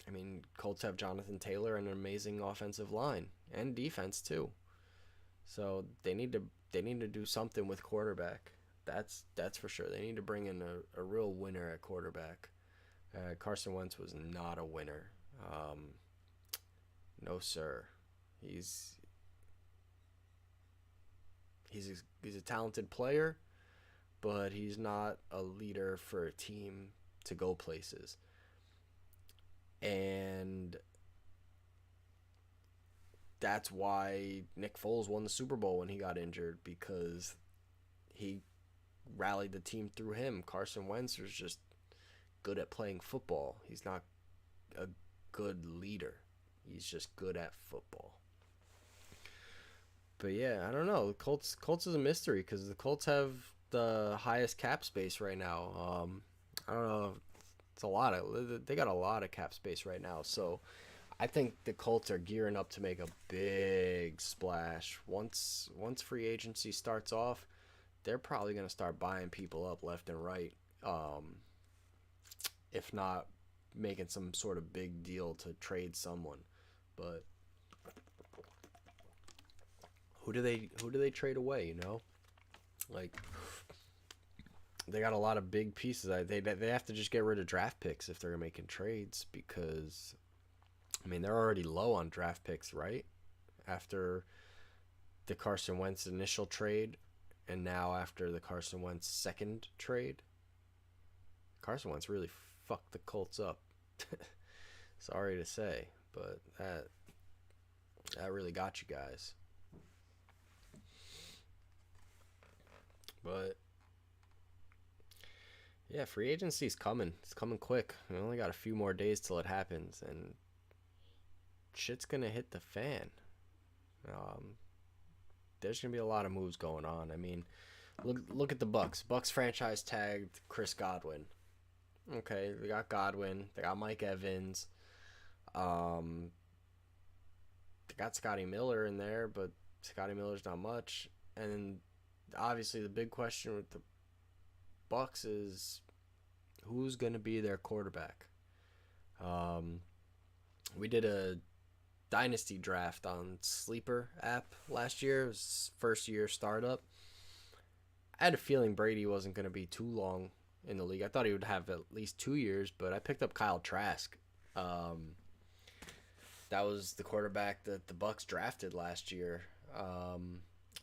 I mean, Colts have Jonathan Taylor and an amazing offensive line and defense too. So they need to do something with quarterback. That's for sure. They need to bring in a real winner at quarterback. Carson Wentz was not a winner. No sir. He's a talented player, but he's not a leader for a team to go places. And that's why Nick Foles won the Super Bowl when he got injured, because he rallied the team through him. Carson Wentz was just good at playing football. He's not a good leader. He's just good at football. But yeah, I don't know. The Colts is a mystery because the Colts have the highest cap space right now. I don't know. They got a lot of cap space right now. So I think the Colts are gearing up to make a big splash. Once free agency starts off, they're probably going to start buying people up left and right. If not making some sort of big deal to trade someone. But who do they trade away, you know? Like, they got a lot of big pieces. They have to just get rid of draft picks if they're making trades, because I mean, they're already low on draft picks, right? After the Carson Wentz initial trade, and now after the Carson Wentz second trade. Carson Wentz really fucked the Colts up. Sorry to say, but that really got you guys. But yeah, free agency's coming. It's coming quick. We only got a few more days till it happens, and shit's gonna hit the fan. There's gonna be a lot of moves going on. I mean, look at the Bucks. Bucks franchise tagged Chris Godwin. Okay, they got Godwin. They got Mike Evans. They got Scotty Miller in there, but Scotty Miller's not much. And then obviously the big question with the Bucks is who's gonna be their quarterback. We did a dynasty draft on Sleeper app last year. It was first year startup. I had a feeling Brady wasn't going to be too long in the league. I thought he would have at least 2 years, but I picked up Kyle Trask. That was the quarterback that the Bucks drafted last year.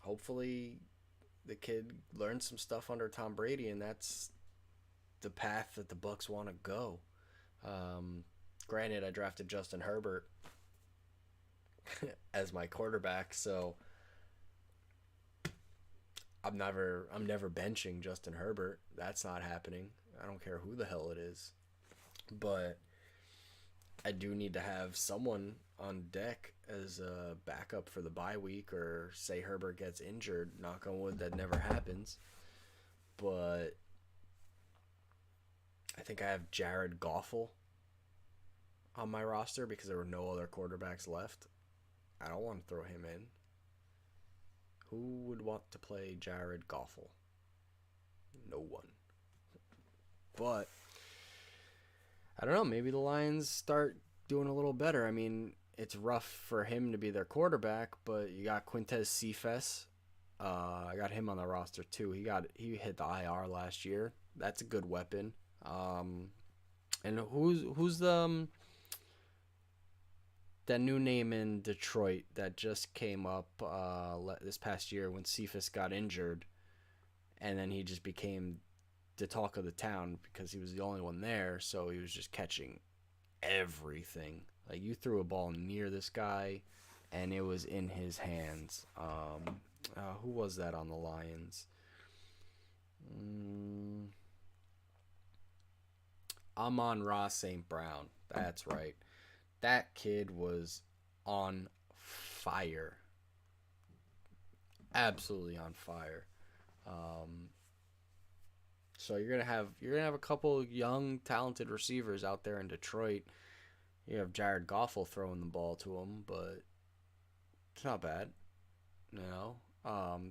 Hopefully the kid learned some stuff under Tom Brady, and that's the path that the Bucks want to go. Granted, I drafted Justin Herbert as my quarterback, so I'm never benching Justin Herbert. That's not happening. I don't care who the hell it is. But I do need to have someone on deck as a backup for the bye week, or say Herbert gets injured. Knock on wood, that never happens. But I think I have Jared Goffel on my roster because there were no other quarterbacks left. I don't want to throw him in. Who would want to play Jared Goffel? No one. But I don't know. Maybe the Lions start doing a little better. I mean, it's rough for him to be their quarterback, but you got Quintez Cephas. I got him on the roster too. He hit the IR last year. That's a good weapon. And who's the that new name in Detroit that just came up this past year when Cephas got injured, and then he just became the talk of the town because he was the only one there, so he was just catching everything. Like, you threw a ball near this guy, and it was in his hands. Who was that on the Lions? Amon-Ra St. Brown. That's right. That kid was on fire. Absolutely on fire. So you're gonna have a couple young, talented receivers out there in Detroit. You have Jared Goffel throwing the ball to him, but it's not bad. You know,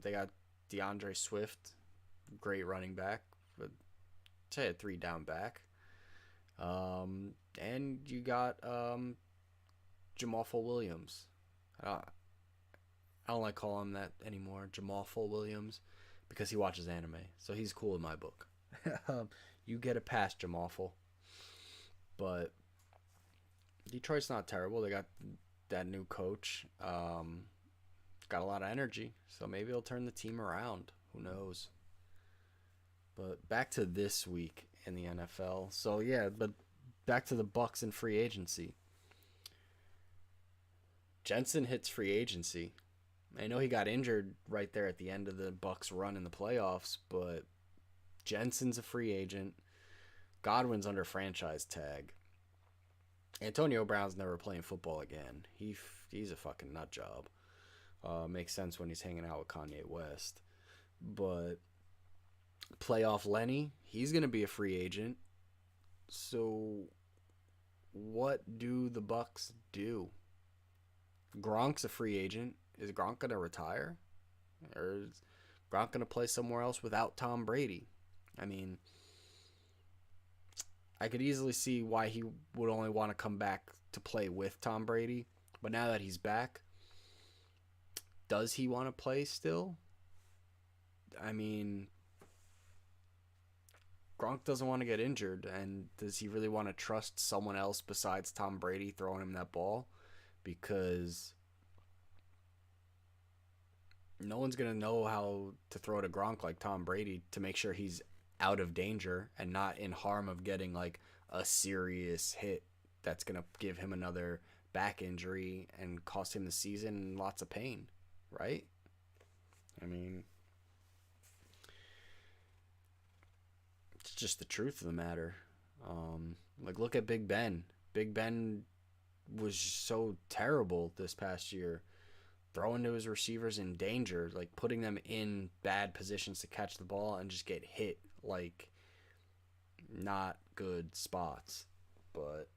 they got DeAndre Swift, great running back, but say a 3-down back. And you got Jamal Williams. I don't like calling him that anymore, Jamal Williams, because he watches anime, so he's cool in my book. You get a pass, Jamal. But Detroit's not terrible. They got that new coach. Got a lot of energy, so maybe he'll turn the team around. Who knows? But back to this week in the NFL. So yeah, but back to the Bucs and free agency. Jensen hits free agency. I know he got injured right there at the end of the Bucs run in the playoffs, but Jensen's a free agent. Godwin's under franchise tag. Antonio Brown's never playing football again. He's a fucking nut job. Makes sense when he's hanging out with Kanye West. But playoff Lenny, he's going to be a free agent. So what do the Bucs do? Gronk's a free agent. Is Gronk going to retire? Or is Gronk going to play somewhere else without Tom Brady? I mean, I could easily see why he would only want to come back to play with Tom Brady. But now that he's back, does he want to play still? I mean, Gronk doesn't want to get injured, and does he really want to trust someone else besides Tom Brady throwing him that ball? Because no one's going to know how to throw to Gronk like Tom Brady to make sure he's out of danger and not in harm of getting like a serious hit that's going to give him another back injury and cost him the season and lots of pain, right? I mean, it's just the truth of the matter. Like, look at Big Ben. Big Ben was so terrible this past year, throwing to his receivers in danger, like putting them in bad positions to catch the ball and just get hit, like not good spots. But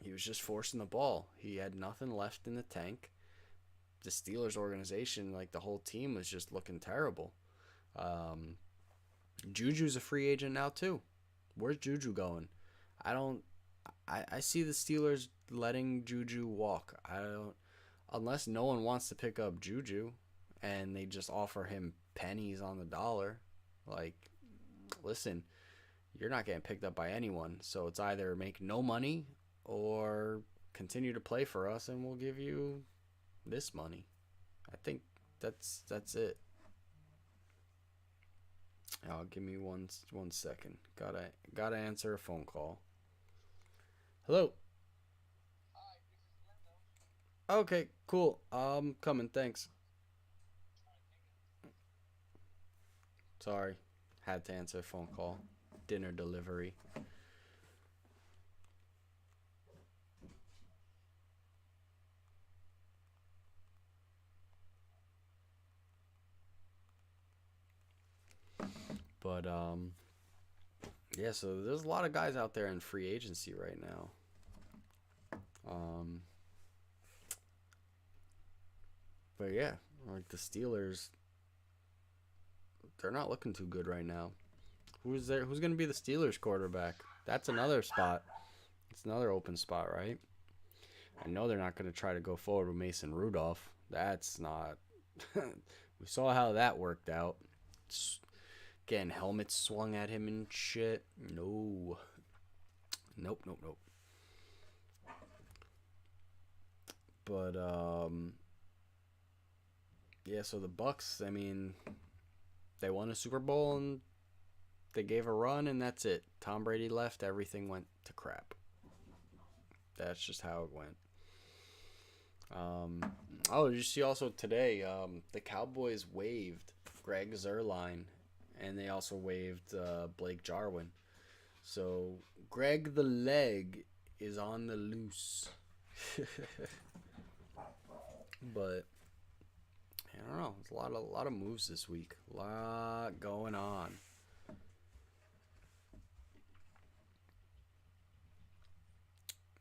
he was just forcing the ball. He had nothing left in the tank. The Steelers organization, like the whole team, was just looking terrible. Juju's a free agent now too. Where's Juju going? I see the Steelers letting Juju walk. Unless no one wants to pick up Juju and they just offer him pennies on the dollar. Like, listen, you're not getting picked up by anyone. So it's either make no money or continue to play for us and we'll give you this money. I think that's it. Oh, give me one second. Gotta answer a phone call. Hello. Okay, cool. Coming. Thanks. Sorry, had to answer a phone call. Dinner delivery. But yeah. So there's a lot of guys out there in free agency right now. But yeah, like the Steelers, they're not looking too good right now. Who's there? Who's going to be the Steelers quarterback? That's another spot. It's another open spot, right? I know they're not going to try to go forward with Mason Rudolph. That's not. We saw how that worked out. Getting helmets swung at him and shit. No. Nope. But yeah. So the Bucks. I mean, they won a Super Bowl and they gave a run, and that's it. Tom Brady left. Everything went to crap. That's just how it went. Did you see also today, the Cowboys waived Greg Zuerlein, and they also waived Blake Jarwin. So Greg the Leg is on the loose. But I don't know. There's a lot of moves this week. A lot going on.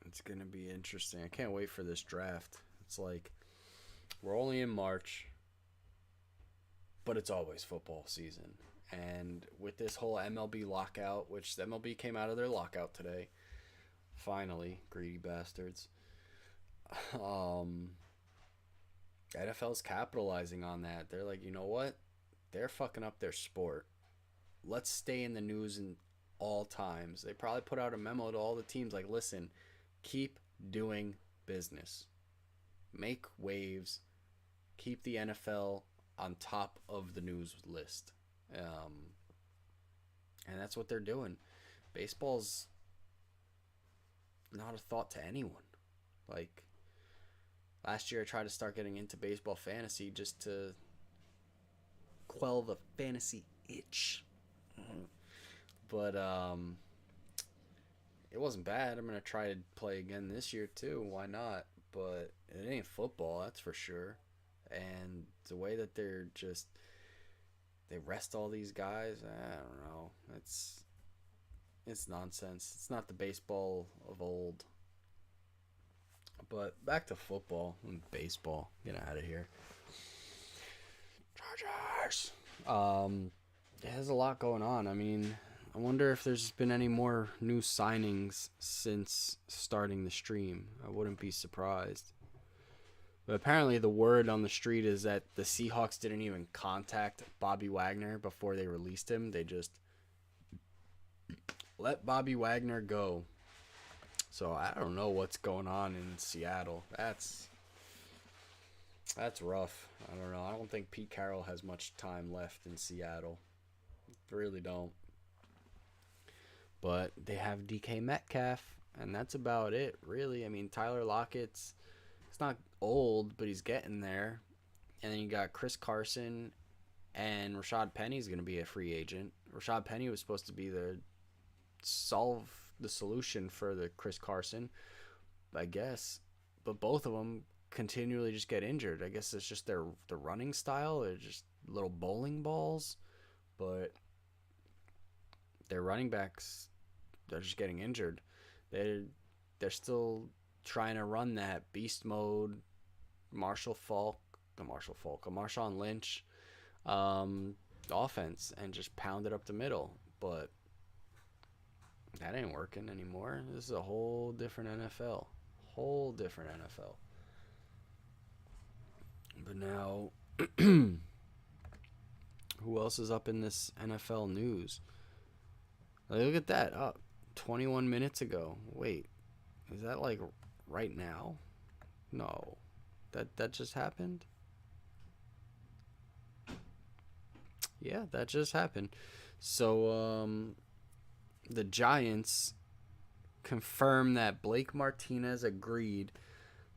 It's gonna be interesting. I can't wait for this draft. It's like we're only in March, but it's always football season. And with this whole MLB lockout, which the MLB came out of their lockout today, finally, greedy bastards. NFL's capitalizing on that. They're like, you know what? They're fucking up their sport. Let's stay in the news in all times. They probably put out a memo to all the teams like, listen, keep doing business. Make waves. Keep the NFL on top of the news list. And that's what they're doing. Baseball's not a thought to anyone. Like, last year I tried to start getting into baseball fantasy just to quell the fantasy itch. But it wasn't bad. I'm going to try to play again this year too. Why not? But it ain't football, that's for sure. And the way that they rest all these guys, I don't know. It's nonsense. It's not the baseball of old. But back to football and baseball. Get out of here. Chargers. There's a lot going on. I mean, I wonder if there's been any more new signings since starting the stream. I wouldn't be surprised. But apparently the word on the street is that the Seahawks didn't even contact Bobby Wagner before they released him. They just let Bobby Wagner go. So I don't know what's going on in Seattle. That's rough. I don't know. I don't think Pete Carroll has much time left in Seattle. Really don't. But they have DK Metcalf, and that's about it, really. I mean, Tyler Lockett's not old, but he's getting there. And then you got Chris Carson, and Rashad Penny's going to be a free agent. Rashad Penny was supposed to be the solution for the Chris Carson, I guess. But both of them continually just get injured. I guess it's just the running style. They're just little bowling balls. But their running backs, they're just getting injured. They're still trying to run that beast mode, Marshawn Lynch offense and just pound it up the middle. But that ain't working anymore. This is a whole different NFL. But now, who else is up in this NFL news? Like, look at that. Up 21 minutes ago. Wait, is that like right now? No. That just happened? Yeah, that just happened. So, the Giants confirmed that Blake Martinez agreed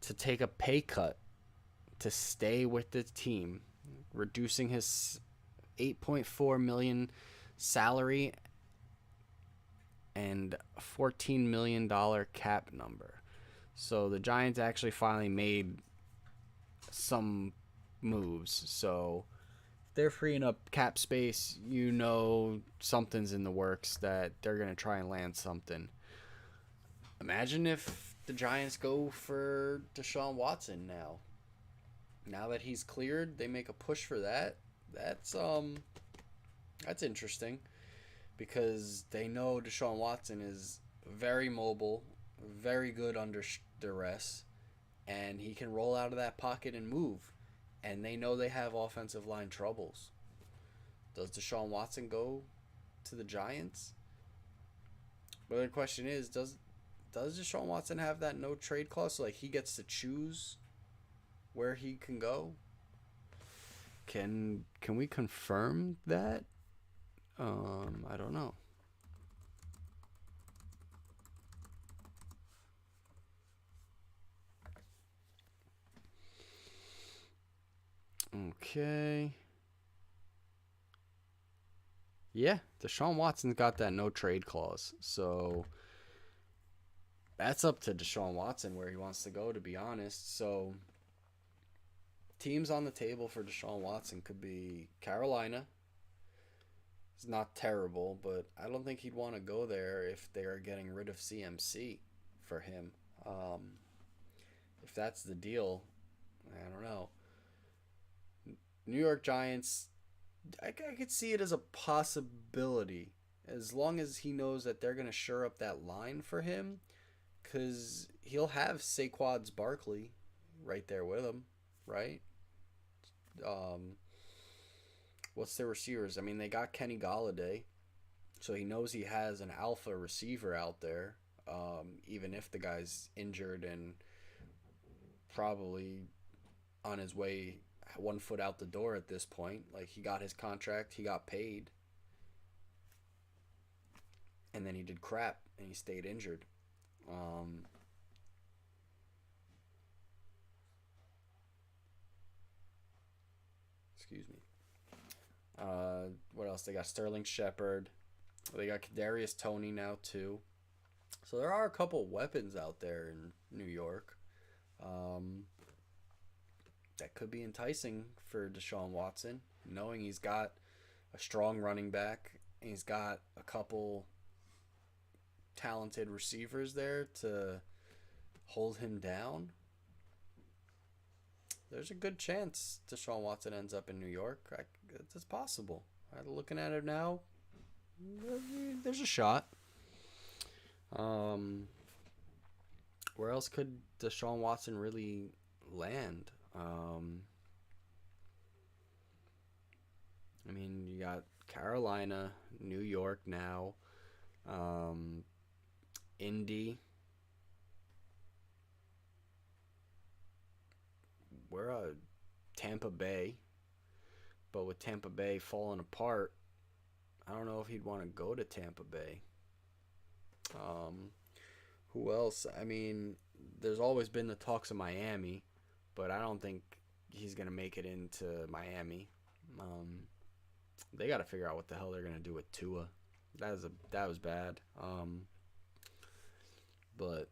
to take a pay cut to stay with the team, reducing his $8.4 million salary and $14 million cap number. So the Giants actually finally made some moves. So they're freeing up cap space. You know something's in the works, that they're going to try and land something. Imagine if the Giants go for Deshaun Watson now. Now that he's cleared, they make a push for that. That's that's interesting because they know Deshaun Watson is very mobile, very good under duress, and he can roll out of that pocket and move. And they know they have offensive line troubles. Does Deshaun Watson go to the Giants? But the question is, does Deshaun Watson have that no trade clause? So like he gets to choose where he can go? Can we confirm that? I don't know. Okay. Yeah, Deshaun Watson's got that no trade clause. So that's up to Deshaun Watson where he wants to go, to be honest. So teams on the table for Deshaun Watson could be Carolina. It's not terrible, but I don't think he'd want to go there if they are getting rid of CMC for him. If that's the deal, I don't know. New York Giants, I could see it as a possibility as long as he knows that they're going to shore up that line for him because he'll have Saquon's Barkley right there with him, right? Um, what's their receivers? I mean, they got Kenny Galladay, so he knows he has an alpha receiver out there, even if the guy's injured and probably on his way 1 foot out the door at this point. Like, he got his contract, he got paid, and then he did crap and he stayed injured. Excuse me. What else? They got Sterling Shepard. They got Kadarius Toney now too. So there are a couple weapons out there in New York. That could be enticing for Deshaun Watson, knowing he's got a strong running back and he's got a couple talented receivers there to hold him down. There's a good chance Deshaun Watson ends up in New York. It's possible. Looking at it now, there's a shot. Where else could Deshaun Watson really land? I mean, you got Carolina, New York now, Indy. We're Tampa Bay, but with Tampa Bay falling apart, I don't know if he'd want to go to Tampa Bay. Who else? I mean, there's always been the talks of Miami, but I don't think he's gonna make it into Miami. They got to figure out what the hell they're gonna do with Tua. That was bad. But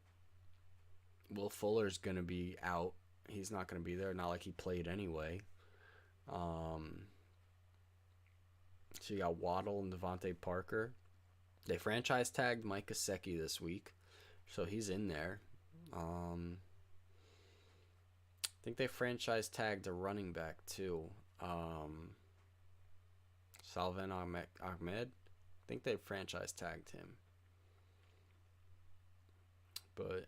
Will Fuller's gonna be out. He's not gonna be there. Not like he played anyway. So you got Waddle and Devontae Parker. They franchise tagged Mike Gesicki this week, so he's in there. I think they franchise tagged a running back too. Salvin Ahmed. I think they franchise tagged him. But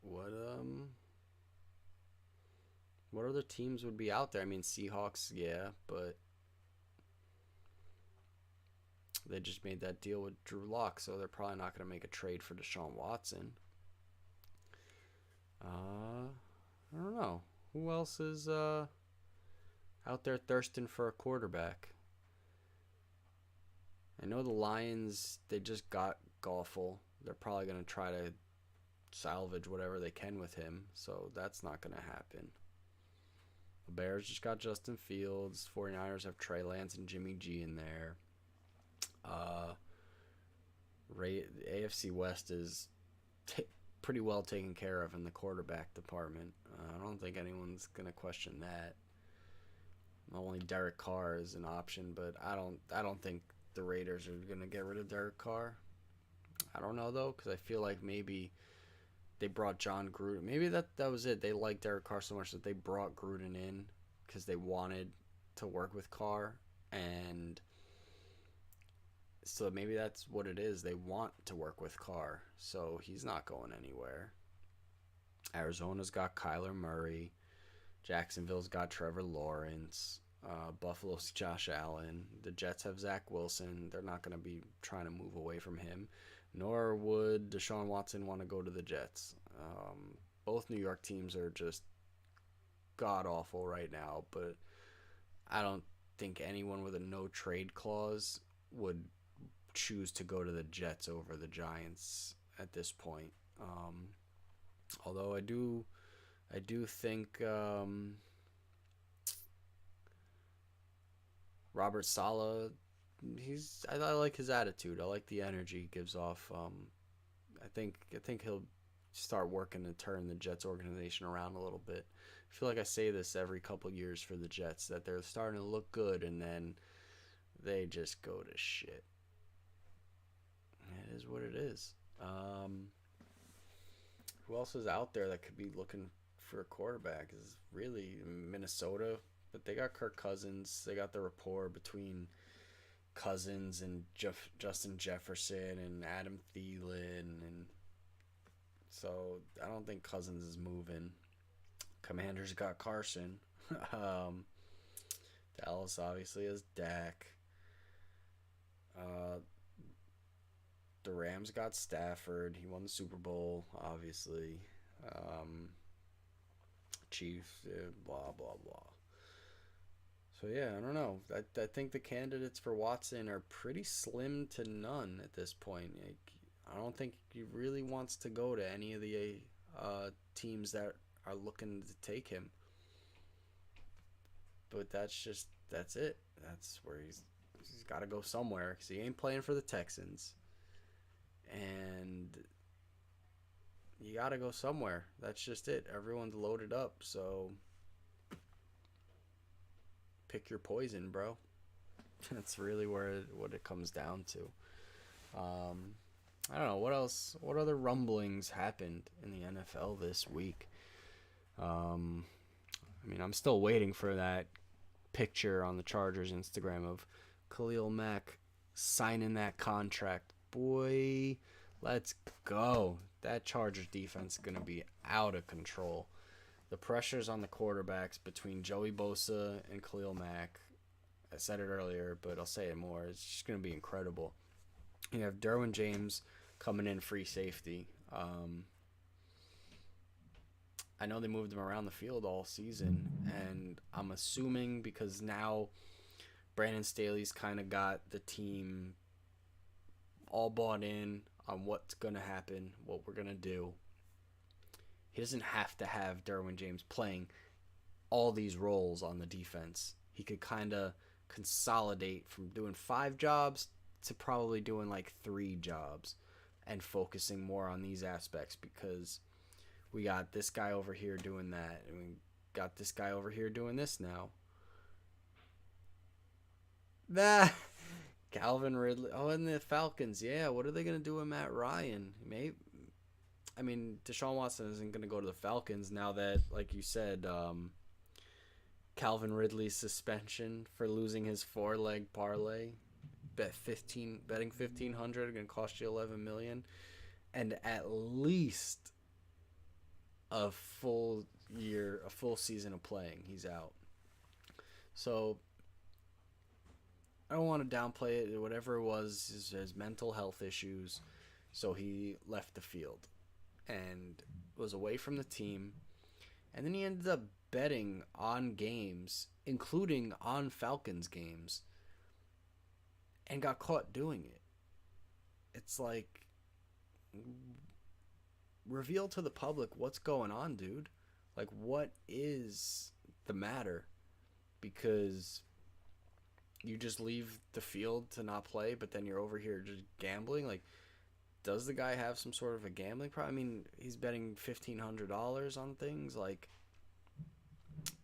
what other teams would be out there? I mean, Seahawks, yeah, but they just made that deal with Drew Lock, so they're probably not going to make a trade for Deshaun Watson. I don't know. Who else is out there thirsting for a quarterback? I know the Lions, they just got Goffel. They're probably going to try to salvage whatever they can with him, so that's not going to happen. The Bears just got Justin Fields. 49ers have Trey Lance and Jimmy G in there. AFC West is pretty well taken care of in the quarterback department. I don't think anyone's going to question that. Only Derek Carr is an option, but I don't think the Raiders are going to get rid of Derek Carr. I don't know, though, because I feel like maybe they brought John Gruden. Maybe that was it. They liked Derek Carr so much that they brought Gruden in because they wanted to work with Carr, and so maybe that's what it is. They want to work with Carr, so he's not going anywhere. Arizona's got Kyler Murray. Jacksonville's got Trevor Lawrence. Buffalo's Josh Allen. The Jets have Zach Wilson. They're not going to be trying to move away from him. Nor would Deshaun Watson want to go to the Jets. Both New York teams are just god awful right now, but I don't think anyone with a no trade clause would choose to go to the Jets over the Giants at this point. Although I do think Robert Saleh, I like his attitude. I like the energy he gives off. I think he'll start working to turn the Jets organization around a little bit. I feel like I say this every couple years for the Jets, that they're starting to look good and then they just go to shit. It is what it is. Who else is out there that could be looking for a quarterback? Is really Minnesota, but they got Kirk Cousins. They got the rapport between Cousins and Justin Jefferson and Adam Thielen, and so I don't think Cousins is moving. Commanders got Carson. Dallas obviously has Dak. The Rams got Stafford. He won the Super Bowl, obviously. Chiefs, blah, blah, blah. So, yeah, I don't know. I think the candidates for Watson are pretty slim to none at this point. Like, I don't think he really wants to go to any of the teams that are looking to take him. But that's it. That's where he's got to go somewhere because he ain't playing for the Texans. And you got to go somewhere. That's just it. Everyone's loaded up, so pick your poison, bro. That's really what it comes down to. I don't know what else. What other rumblings happened in the NFL this week? I'm still waiting for that picture on the Chargers Instagram of Khalil Mack signing that contract. Boy, let's go. That Chargers defense is going to be out of control. The pressures on the quarterbacks between Joey Bosa and Khalil Mack, I said it earlier, but I'll say it more. It's just going to be incredible. You have Derwin James coming in free safety. I know they moved him around the field all season, and I'm assuming because now Brandon Staley's kind of got the team all bought in on what's going to happen, what we're going to do. He doesn't have to have Derwin James playing all these roles on the defense. He could kind of consolidate from doing 5 jobs to probably doing like 3 jobs and focusing more on these aspects because we got this guy over here doing that, and we got this guy over here doing this now. Calvin Ridley. Oh, and the Falcons. Yeah, what are they going to do with Matt Ryan? Deshaun Watson isn't going to go to the Falcons now that, like you said, Calvin Ridley's suspension for losing his 4-leg parlay. Betting 1,500 going to cost you $11 million, and at least a full season of playing. He's out. So I don't want to downplay it. Whatever it was, his mental health issues. So he left the field and was away from the team. And then he ended up betting on games, including on Falcons games, and got caught doing it. It's like, reveal to the public what's going on, dude. Like, what is the matter? Because you just leave the field to not play, but then you're over here just gambling. Like, does the guy have some sort of a gambling problem? He's betting $1,500 on things. Like,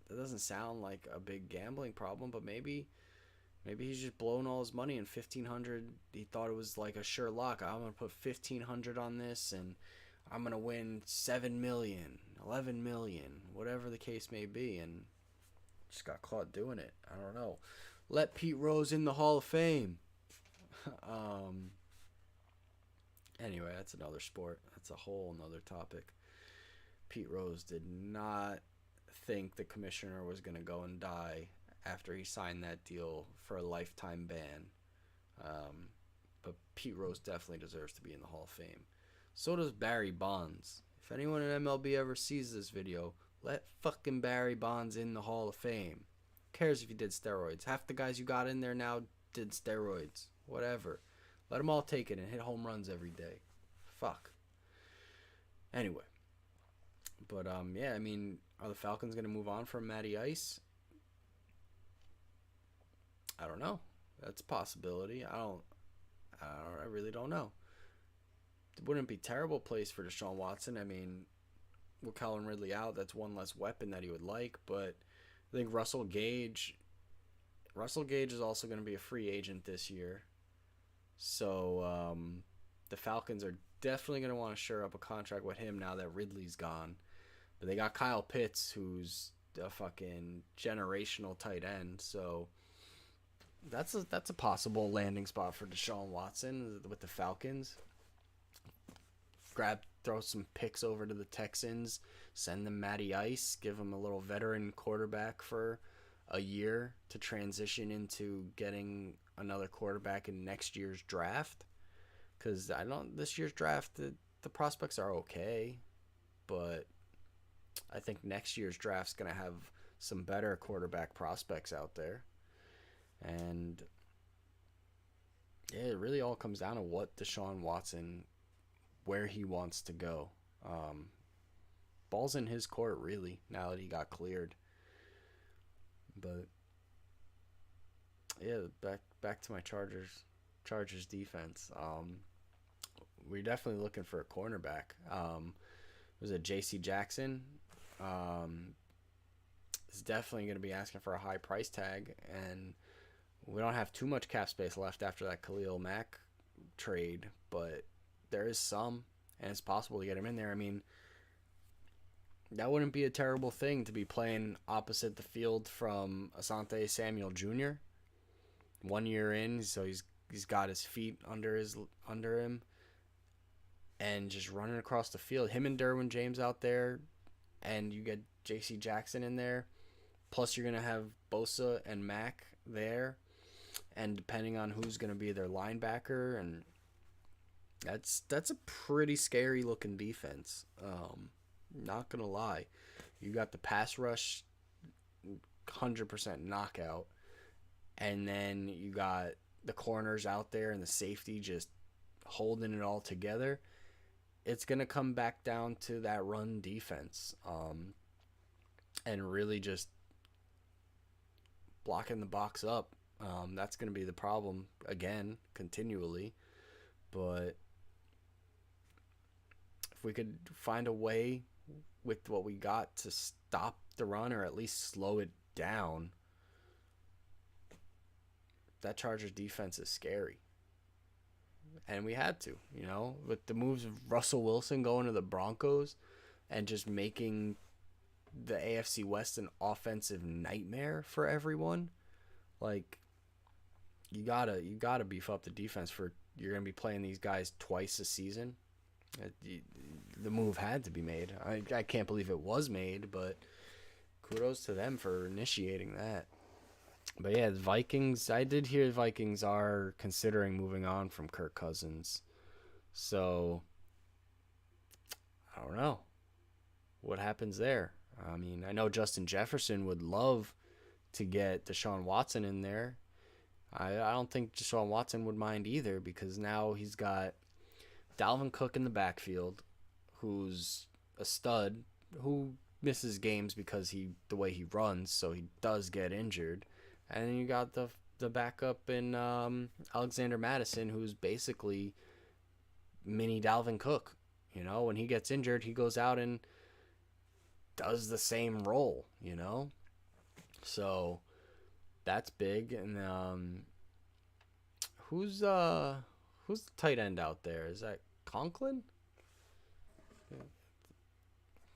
that doesn't sound like a big gambling problem, but maybe he's just blowing all his money, and $1,500, he thought it was like a sure lock. I'm going to put $1,500 on this, and I'm gonna win 7 million, 11 million, whatever the case may be, and just got caught doing it. I don't know. Let Pete Rose in the Hall of Fame. um. Anyway, that's another sport. That's a whole nother topic. Pete Rose did not think the commissioner was gonna go and die after he signed that deal for a lifetime ban. Um, but Pete Rose definitely deserves to be in the Hall of Fame. So does Barry Bonds. If anyone in MLB ever sees this video, let fucking Barry Bonds in the Hall of Fame. Who cares if he did steroids? Half the guys you got in there now did steroids. Whatever. Let them all take it and hit home runs every day. Fuck. Anyway. But, yeah, I mean, are the Falcons going to move on from Matty Ice? I don't know. That's a possibility. I really don't know. It wouldn't be a terrible place for Deshaun Watson. I mean, with Calvin Ridley out, that's one less weapon that he would like. But I think Russell Gage is also going to be a free agent this year. So the Falcons are definitely going to want to shore up a contract with him now that Ridley's gone. But they got Kyle Pitts, who's a fucking generational tight end. So that's a possible landing spot for Deshaun Watson with the Falcons. Throw some picks over to the Texans, send them Matty Ice, give them a little veteran quarterback for a year to transition into getting another quarterback in next year's draft. Because this year's draft, the prospects are okay, but I think next year's draft's going to have some better quarterback prospects out there. And yeah, it really all comes down to what Deshaun Watson, where he wants to go. Ball's in his court, really, now that he got cleared. But yeah, back to my Chargers defense. We're definitely looking for a cornerback. Was it J.C. Jackson? Is definitely going to be asking for a high price tag, and we don't have too much cap space left after that Khalil Mack trade, but there is some, and it's possible to get him in there. I mean, that wouldn't be a terrible thing to be playing opposite the field from Asante Samuel Jr. 1 year in, so he's got his feet under him, and just running across the field. Him and Derwin James out there, and you get J.C. Jackson in there. Plus, you're gonna have Bosa and Mack there, and depending on who's gonna be their linebacker, and that's a pretty scary looking defense. Not gonna lie, you got the pass rush, 100% knockout, and then you got the corners out there and the safety just holding it all together. It's gonna come back down to that run defense, and really just blocking the box up. That's gonna be the problem again, continually. But if we could find a way with what we got to stop the run or at least slow it down, that Chargers defense is scary. And we had to, with the moves of Russell Wilson going to the Broncos and just making the AFC West an offensive nightmare for everyone. Like, you gotta beef up the defense you're gonna be playing these guys twice a season. The move had to be made. I can't believe it was made, but kudos to them for initiating that. But yeah, the Vikings, I did hear the Vikings are considering moving on from Kirk Cousins. So, I don't know what happens there. I mean, I know Justin Jefferson would love to get Deshaun Watson in there. I don't think Deshaun Watson would mind either, because now he's got Dalvin Cook in the backfield, who's a stud, who misses games because the way he runs, so he does get injured. And then you got the backup in Alexander Madison, who's basically mini Dalvin Cook. When he gets injured, he goes out and does the same role, So that's big. And who's the tight end out there? Is that Conklin?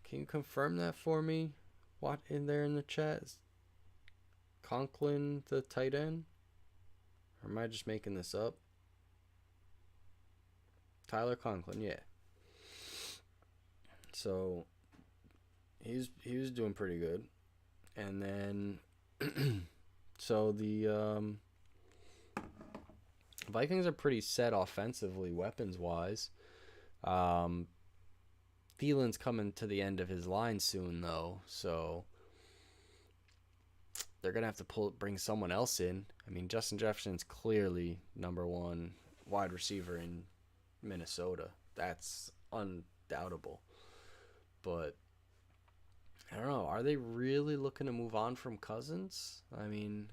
Can you confirm that for me? What in there in the chat? Is Conklin the tight end? Or am I just making this up? Tyler Conklin, yeah. So he was doing pretty good. And then so the Vikings are pretty set offensively, weapons wise. Thielen's coming to the end of his line soon, though, so they're gonna have to bring someone else in. I mean, Justin Jefferson's clearly number one wide receiver in Minnesota. That's undoubtable. But I don't know. Are they really looking to move on from Cousins? I mean,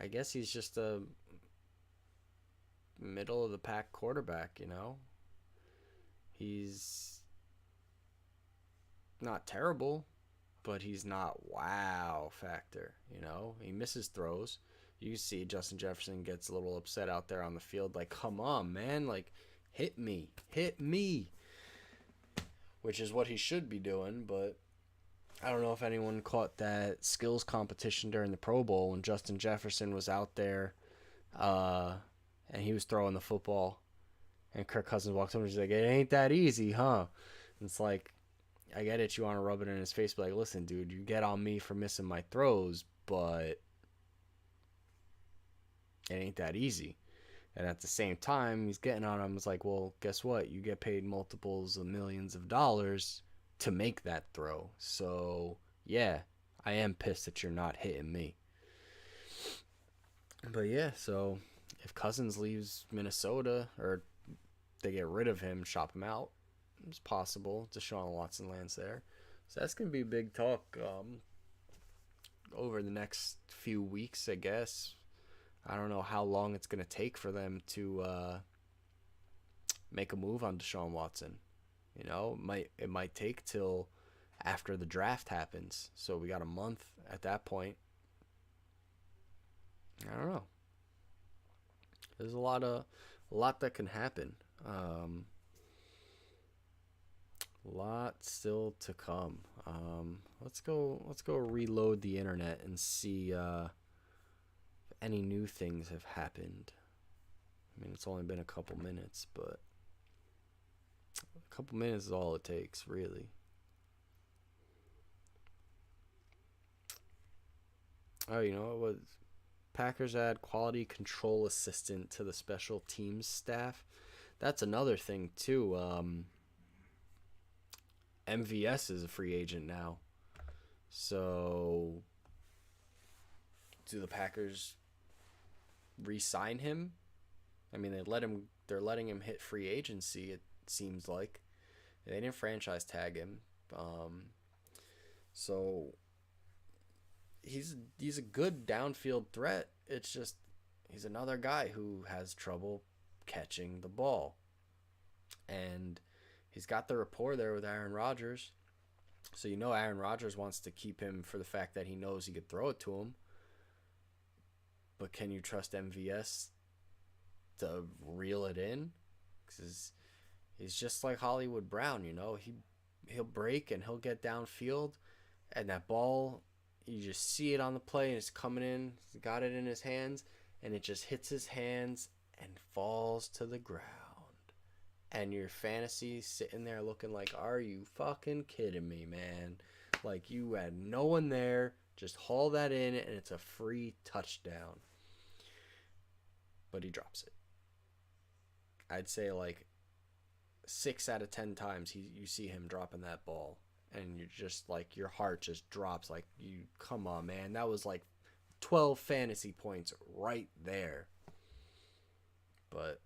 I guess he's just a middle of the pack quarterback, you know? He's not terrible, but he's not wow factor, you know? He misses throws. You see Justin Jefferson gets a little upset out there on the field, like, come on, man, like, hit me. Which is what he should be doing, but I don't know if anyone caught that skills competition during the Pro Bowl when Justin Jefferson was out there and he was throwing the football, and Kirk Cousins walks over and he's like, it ain't that easy, huh? And it's like, I get it, you want to rub it in his face, but like, listen, dude, you get on me for missing my throws, but it ain't that easy. And at the same time, he's getting on him. It's like, well, guess what? You get paid multiples of millions of dollars to make that throw. So, yeah, I am pissed that you're not hitting me. But, yeah, so if Cousins leaves Minnesota or they get rid of him, shop him out, it's possible Deshaun Watson lands there. So that's going to be big talk over the next few weeks, I guess. I don't know how long it's going to take for them to make a move on Deshaun Watson. You know, it might take till after the draft happens. So we got a month at that point. I don't know. There's a lot that can happen. A lot still to come. Let's go reload the internet and see any new things have happened. I mean, it's only been a couple minutes, but a couple minutes is all it takes, really. Oh, you know what? Packers add quality control assistant to the special teams staff. That's another thing, too. MVS is a free agent now. So, do the Packers re-sign him? I mean, they're letting him hit free agency, it seems like. They didn't franchise tag him. So he's a good downfield threat. It's just he's another guy who has trouble catching the ball. And he's got the rapport there with Aaron Rodgers. So you know Aaron Rodgers wants to keep him for the fact that he knows he could throw it to him. But can you trust MVS to reel it in? Because he's just like Hollywood Brown, you know. He'll break and he'll get downfield, and that ball, you just see it on the play, and it's coming in. He's got it in his hands, and it just hits his hands and falls to the ground. And your fantasy sitting there looking like, are you fucking kidding me, man? Like, you had no one there. Just haul that in, and it's a free touchdown. But he drops it. I'd say like 6 out of 10 times you see him dropping that ball, and you're just like, your heart just drops. Like, you, come on, man. That was like 12 fantasy points right there. But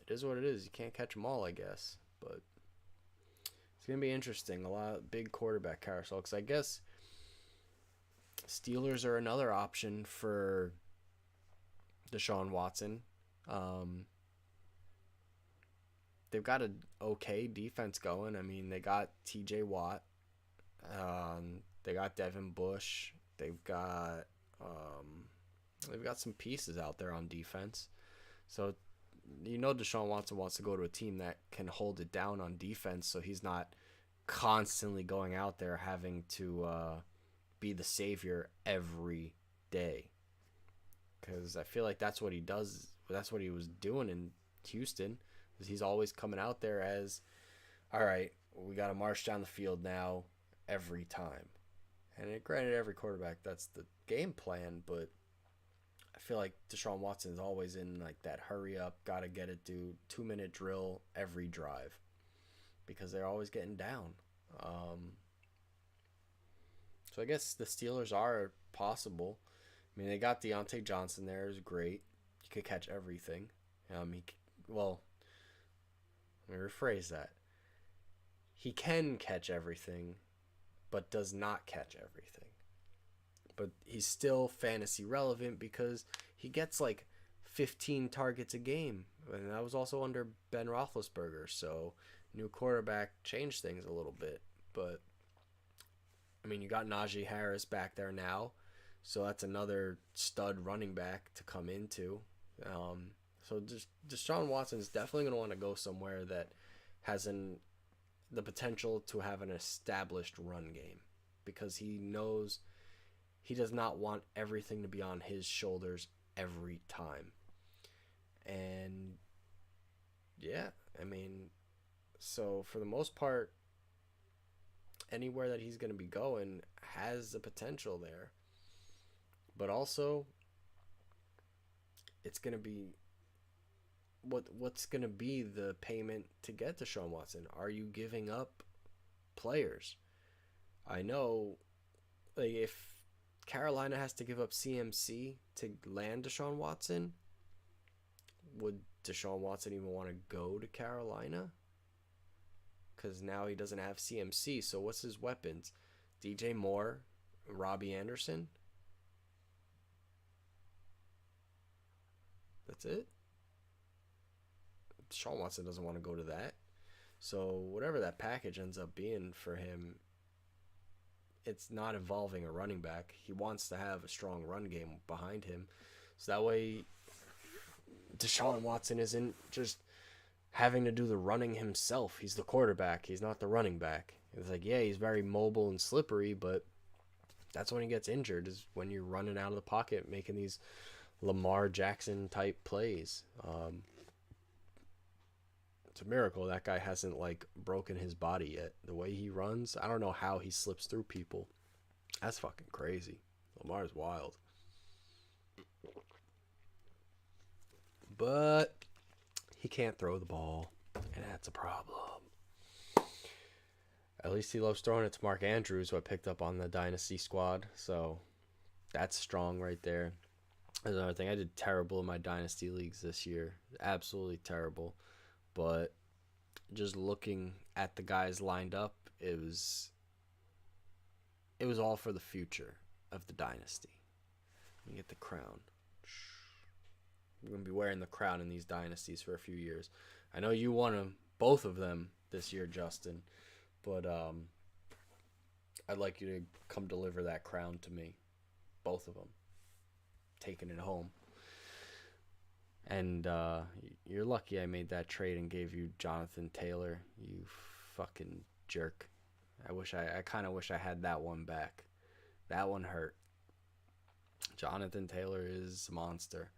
it is what it is. You can't catch them all, I guess. But it's going to be interesting. A lot of big quarterback carousel. Because I guess Steelers are another option for Deshaun Watson. They've got an okay defense going. I mean, they got TJ Watt. They got Devin Bush. They've got some pieces out there on defense. So Deshaun Watson wants to go to a team that can hold it down on defense, so he's not constantly going out there having to be the savior every day. Because I feel like that's what he does. That's what he was doing in Houston. He's always coming out there as, all right, we got to march down the field now every time. And granted, every quarterback, that's the game plan, but I feel like Deshaun Watson is always in like that hurry up, got to get it, dude, 2-minute drill every drive because they're always getting down. So I guess the Steelers are possible. I mean, they got Deontay Johnson there. Is great. He could catch everything. Let me rephrase that. He can catch everything, but does not catch everything. But he's still fantasy relevant because he gets like 15 targets a game. And that was also under Ben Roethlisberger. So new quarterback changed things a little bit. But, I mean, you got Najee Harris back there now. So that's another stud running back to come into. So Deshaun Watson is definitely going to want to go somewhere that has the potential to have an established run game. Because he knows he does not want everything to be on his shoulders every time. And, yeah, I mean, so for the most part, anywhere that he's going to be going has the potential there. But also, it's going to be, what's going to be the payment to get Deshaun Watson? Are you giving up players? I know, like, if Carolina has to give up CMC to land Deshaun Watson, would Deshaun Watson even want to go to Carolina? Because now he doesn't have CMC, so what's his weapons? DJ Moore, Robbie Anderson? That's it? Deshaun Watson doesn't want to go to that. So whatever that package ends up being for him, it's not involving a running back. He wants to have a strong run game behind him. So that way Deshaun Watson isn't just having to do the running himself. He's the quarterback. He's not the running back. It's like, yeah, he's very mobile and slippery, but that's when he gets injured, is when you're running out of the pocket, making these Lamar Jackson type plays. It's a miracle that guy hasn't like broken his body yet. The way he runs, I don't know how he slips through people. That's fucking crazy. Lamar's wild. But he can't throw the ball, and that's a problem. At least he loves throwing it to Mark Andrews, who I picked up on the Dynasty squad. So that's strong right there. There's another thing. I did terrible in my Dynasty leagues this year. Absolutely terrible. But just looking at the guys lined up, it was all for the future of the Dynasty. Let me get the crown. I'm going to be wearing the crown in these Dynasties for a few years. I know you won them, both of them this year, Justin. But I'd like you to come deliver that crown to me. Both of them. Taking it home. And you're lucky I made that trade and gave you Jonathan Taylor. You fucking jerk. I kind of wish I had that one back. That one hurt. Jonathan Taylor is a monster.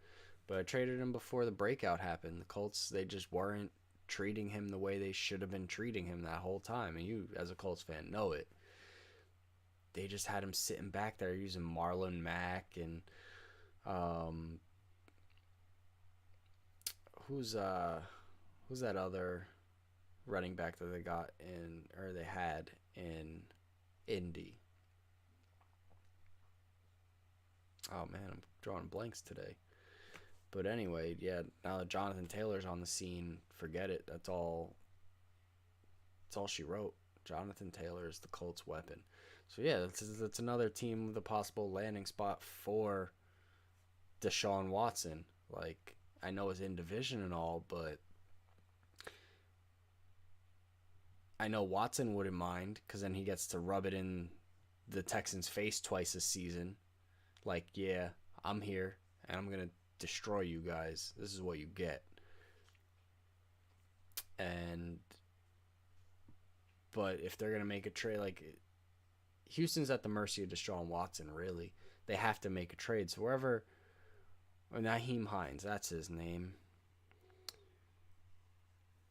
But I traded him before the breakout happened. The Colts, they just weren't treating him the way they should have been treating him that whole time. And you, as a Colts fan, know it. They just had him sitting back there using Marlon Mack and who's that other running back that they had in Indy? Oh man, I'm drawing blanks today. But anyway, yeah, now that Jonathan Taylor's on the scene, forget it. That's all she wrote. Jonathan Taylor is the Colts' weapon. So yeah, that's another team with a possible landing spot for Deshaun Watson. Like, I know it's in division and all, but I know Watson wouldn't mind, because then he gets to rub it in the Texans' face twice this season. Like, yeah, I'm here, and I'm going to destroy you guys. This is what you get. And but if they're gonna make a trade, like Houston's at the mercy of Deshaun Watson, really. They have to make a trade. So wherever, or Naheem Hines, that's his name.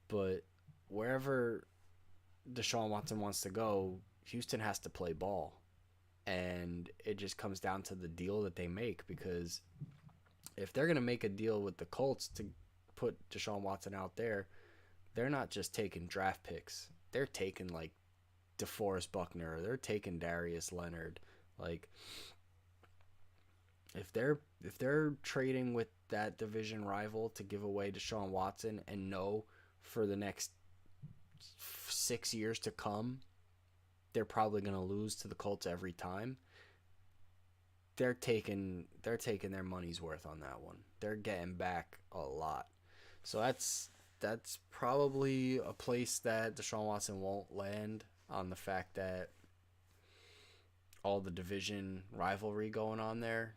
But wherever Deshaun Watson wants to go, Houston has to play ball. And it just comes down to the deal that they make, because if they're going to make a deal with the Colts to put Deshaun Watson out there, they're not just taking draft picks. They're taking like DeForest Buckner. They're taking Darius Leonard. Like if they're trading with that division rival to give away Deshaun Watson and know for the next 6 years to come they're probably going to lose to the Colts every time, they're taking their money's worth on that one. They're getting back a lot. So that's probably a place that Deshaun Watson won't land, on the fact that all the division rivalry going on there.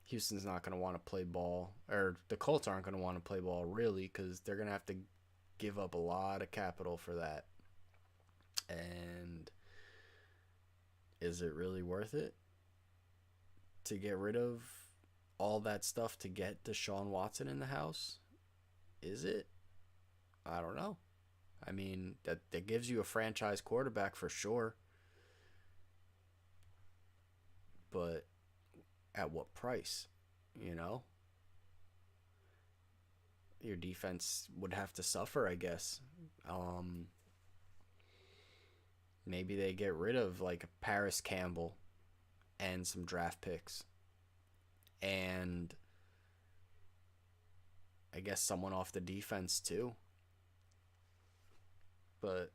Houston's not going to want to play ball, or the Colts aren't going to want to play ball really, because they're going to have to give up a lot of capital for that. And is it really worth it to get rid of all that stuff to get Deshaun Watson in the house? Is it? I don't know. I mean, that gives you a franchise quarterback for sure. But at what price? You know? Your defense would have to suffer, I guess. Maybe they get rid of like Paris Campbell and some draft picks. And I guess someone off the defense too. But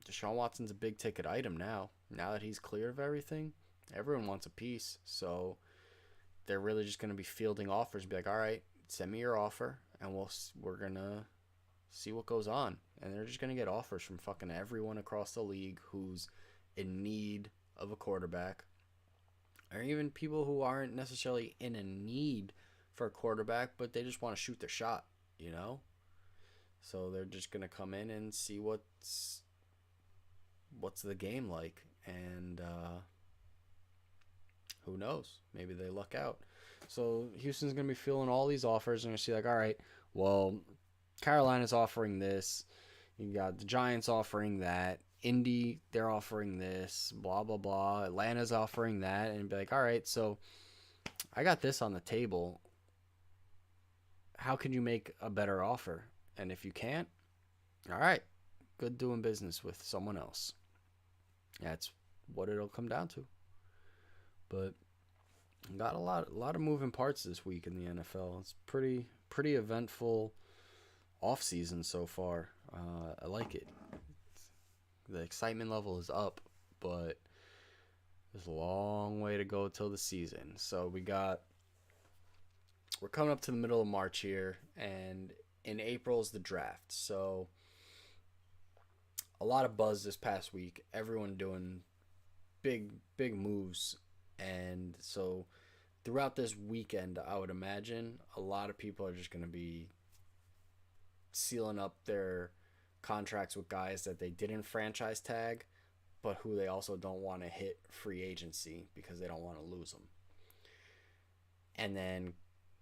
Deshaun Watson's a big ticket item now. Now that he's clear of everything, everyone wants a piece. So they're really just going to be fielding offers and be like, all right, send me your offer and we're going to see what goes on. And they're just going to get offers from fucking everyone across the league who's in need of a quarterback, or even people who aren't necessarily in a need for a quarterback, but they just want to shoot their shot, you know? So they're just going to come in and see what's the game like. And who knows? Maybe they luck out. So Houston's going to be feeling all these offers and going to see like, all right, well, Carolina's offering this. You got the Giants offering that. Indy, they're offering this. Blah, blah, blah. Atlanta's offering that. And be like, all right, so I got this on the table. How can you make a better offer? And if you can't, all right, good doing business with someone else. That's what it'll come down to. But got a lot of moving parts this week in the NFL. It's pretty eventful off season so far. I like it. The excitement level is up, but there's a long way to go till the season. So we're coming up to the middle of March here, and in April is the draft. So a lot of buzz this past week. Everyone doing big moves, and so throughout this weekend, I would imagine a lot of people are just going to be sealing up their contracts with guys that they didn't franchise tag, but who they also don't want to hit free agency because they don't want to lose them. And then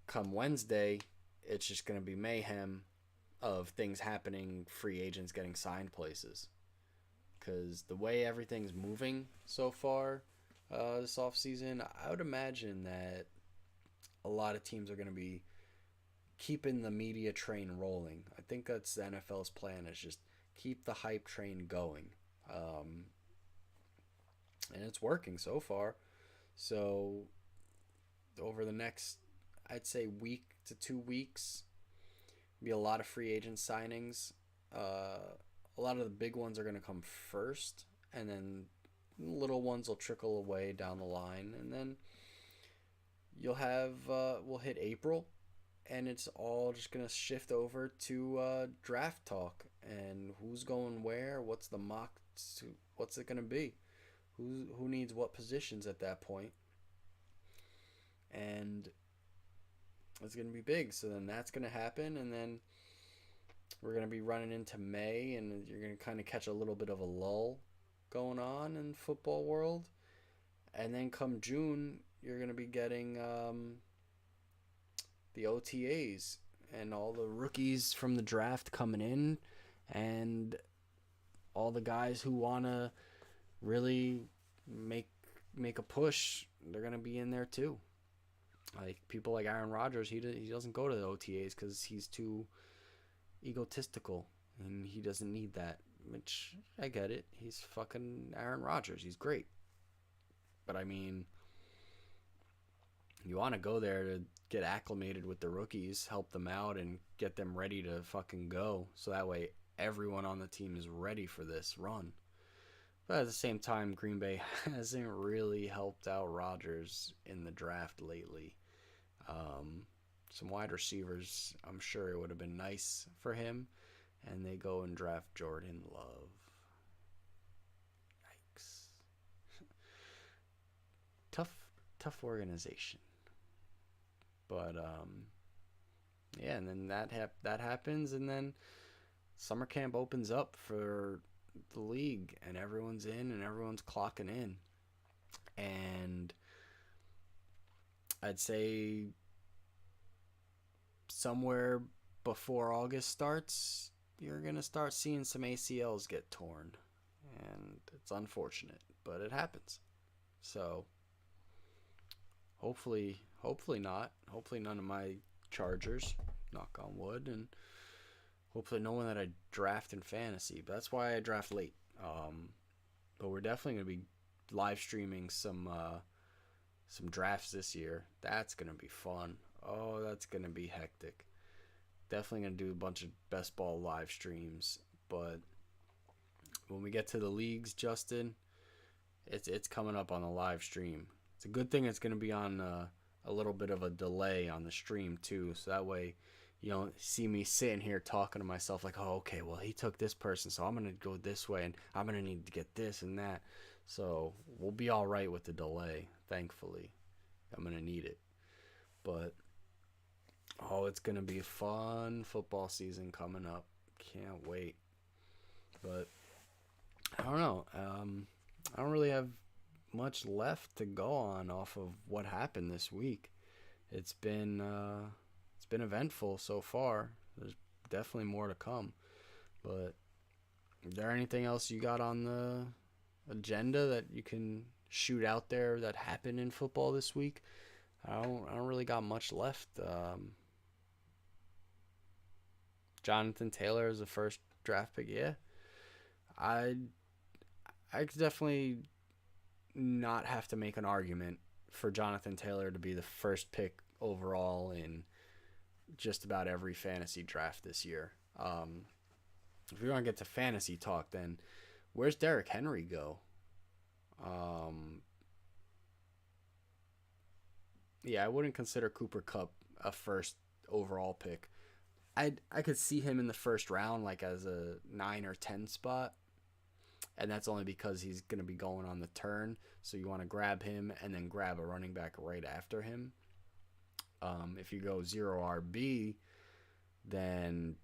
come Wednesday, it's just going to be mayhem of things happening, free agents getting signed places. Because the way everything's moving so far this offseason, I would imagine that a lot of teams are going to be keeping the media train rolling. I think that's the NFL's plan, is just keep the hype train going. And it's working so far. So over the next, I'd say, week to 2 weeks, be a lot of free agent signings. A lot of the big ones are going to come first, and then little ones will trickle away down the line. And then you'll have, we'll hit April, and it's all just going to shift over to draft talk and who's going where, what's the mock, what's it going to be, who needs what positions at that point. And it's going to be big. So then that's going to happen, and then we're going to be running into May, and you're going to kind of catch a little bit of a lull going on in football world. And then come June, you're going to be getting the OTAs and all the rookies from the draft coming in, and all the guys who want to really make a push, they're going to be in there too. Like people like Aaron Rodgers, he doesn't go to the OTAs because he's too egotistical and he doesn't need that. Which I get it. He's fucking Aaron Rodgers. He's great. But I mean, you want to go there to get acclimated with the rookies, help them out, and get them ready to fucking go. So that way everyone on the team is ready for this run. But at the same time, Green Bay hasn't really helped out Rodgers in the draft lately. Some wide receivers, I'm sure it would have been nice for him. And they go and draft Jordan Love. Yikes. Tough organization. But, yeah, and then that happens, and then summer camp opens up for the league, and everyone's in and everyone's clocking in. And I'd say somewhere before August starts, you're going to start seeing some ACLs get torn. And it's unfortunate, but it happens. So hopefully not. Hopefully none of my Chargers, knock on wood, and hopefully no one that I draft in fantasy. But that's why I draft late. But we're definitely going to be live streaming some drafts this year. That's going to be fun. Oh, that's going to be hectic. Definitely going to do a bunch of best ball live streams. But when we get to the leagues, Justin, it's coming up on the live stream. It's a good thing it's going to be on a little bit of a delay on the stream too. So that way you don't see me sitting here talking to myself like, oh, okay, well, he took this person, so I'm going to go this way, and I'm going to need to get this and that. So we'll be all right with the delay, thankfully. I'm going to need it. But, oh, it's going to be a fun football season coming up. Can't wait. But, I don't know. I don't really have much left to go on off of what happened this week. It's been eventful so far. There's definitely more to come. But is there anything else you got on the agenda that you can shoot out there that happened in football this week? I don't really got much left. Jonathan Taylor is the first draft pick. Yeah, I could definitely not have to make an argument for Jonathan Taylor to be the first pick overall in just about every fantasy draft this year. If we want to get to fantasy talk, then where's Derrick Henry go? Yeah, I wouldn't consider Cooper Kupp a first overall pick. I could see him in the first round, like as a 9 or 10 spot, and that's only because he's going to be going on the turn. So you want to grab him and then grab a running back right after him. If you go 0 RB, then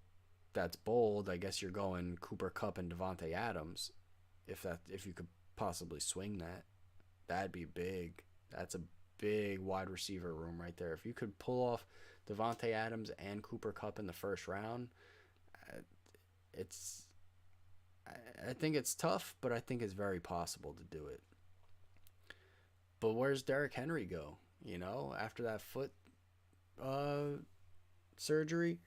that's bold. I guess you're going Cooper Kupp and Devontae Adams. If you could possibly swing that, that'd be big. That's a big wide receiver room right there. If you could pull off Devontae Adams and Cooper Kupp in the first round, I think it's tough, but I think it's very possible to do it. But where's Derrick Henry go? You know, after that foot surgery.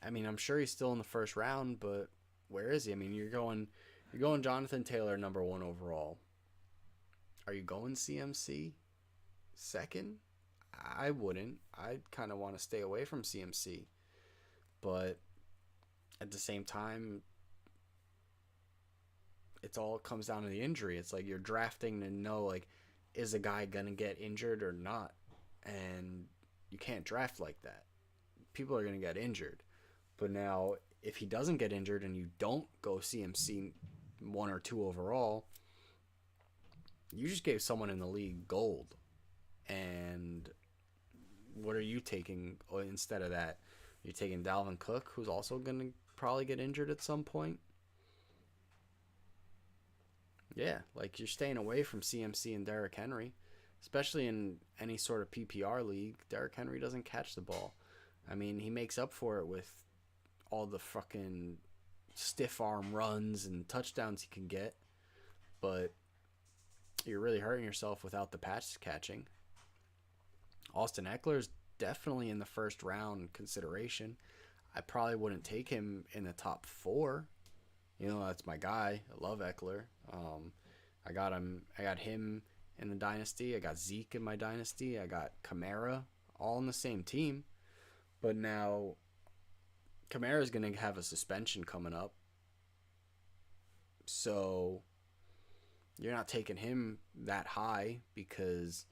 I mean, I'm sure he's still in the first round, but where is he? I mean, you're going Jonathan Taylor number 1 overall. Are you going CMC second? I wouldn't. I kind of want to stay away from CMC. But at the same time, it all comes down to the injury. It's like you're drafting to know, like, is a guy going to get injured or not? And you can't draft like that. People are going to get injured. But now, if he doesn't get injured and you don't go CMC 1 or 2 overall, you just gave someone in the league gold. And what are you taking instead of that? You're taking Dalvin Cook, who's also going to probably get injured at some point. Yeah, like you're staying away from CMC and Derrick Henry, especially in any sort of PPR league. Derrick Henry doesn't catch the ball. I mean, he makes up for it with all the fucking stiff arm runs and touchdowns he can get, but you're really hurting yourself without the pass catching. Austin Eckler's definitely in the first round consideration. I probably wouldn't take him in the top 4. That's my guy. I love Eckler. I got him. I got him in the dynasty. I got Zeke in my dynasty. I got Kamara, all in the same team. But now Kamara's going to have a suspension coming up. So you're not taking him that high because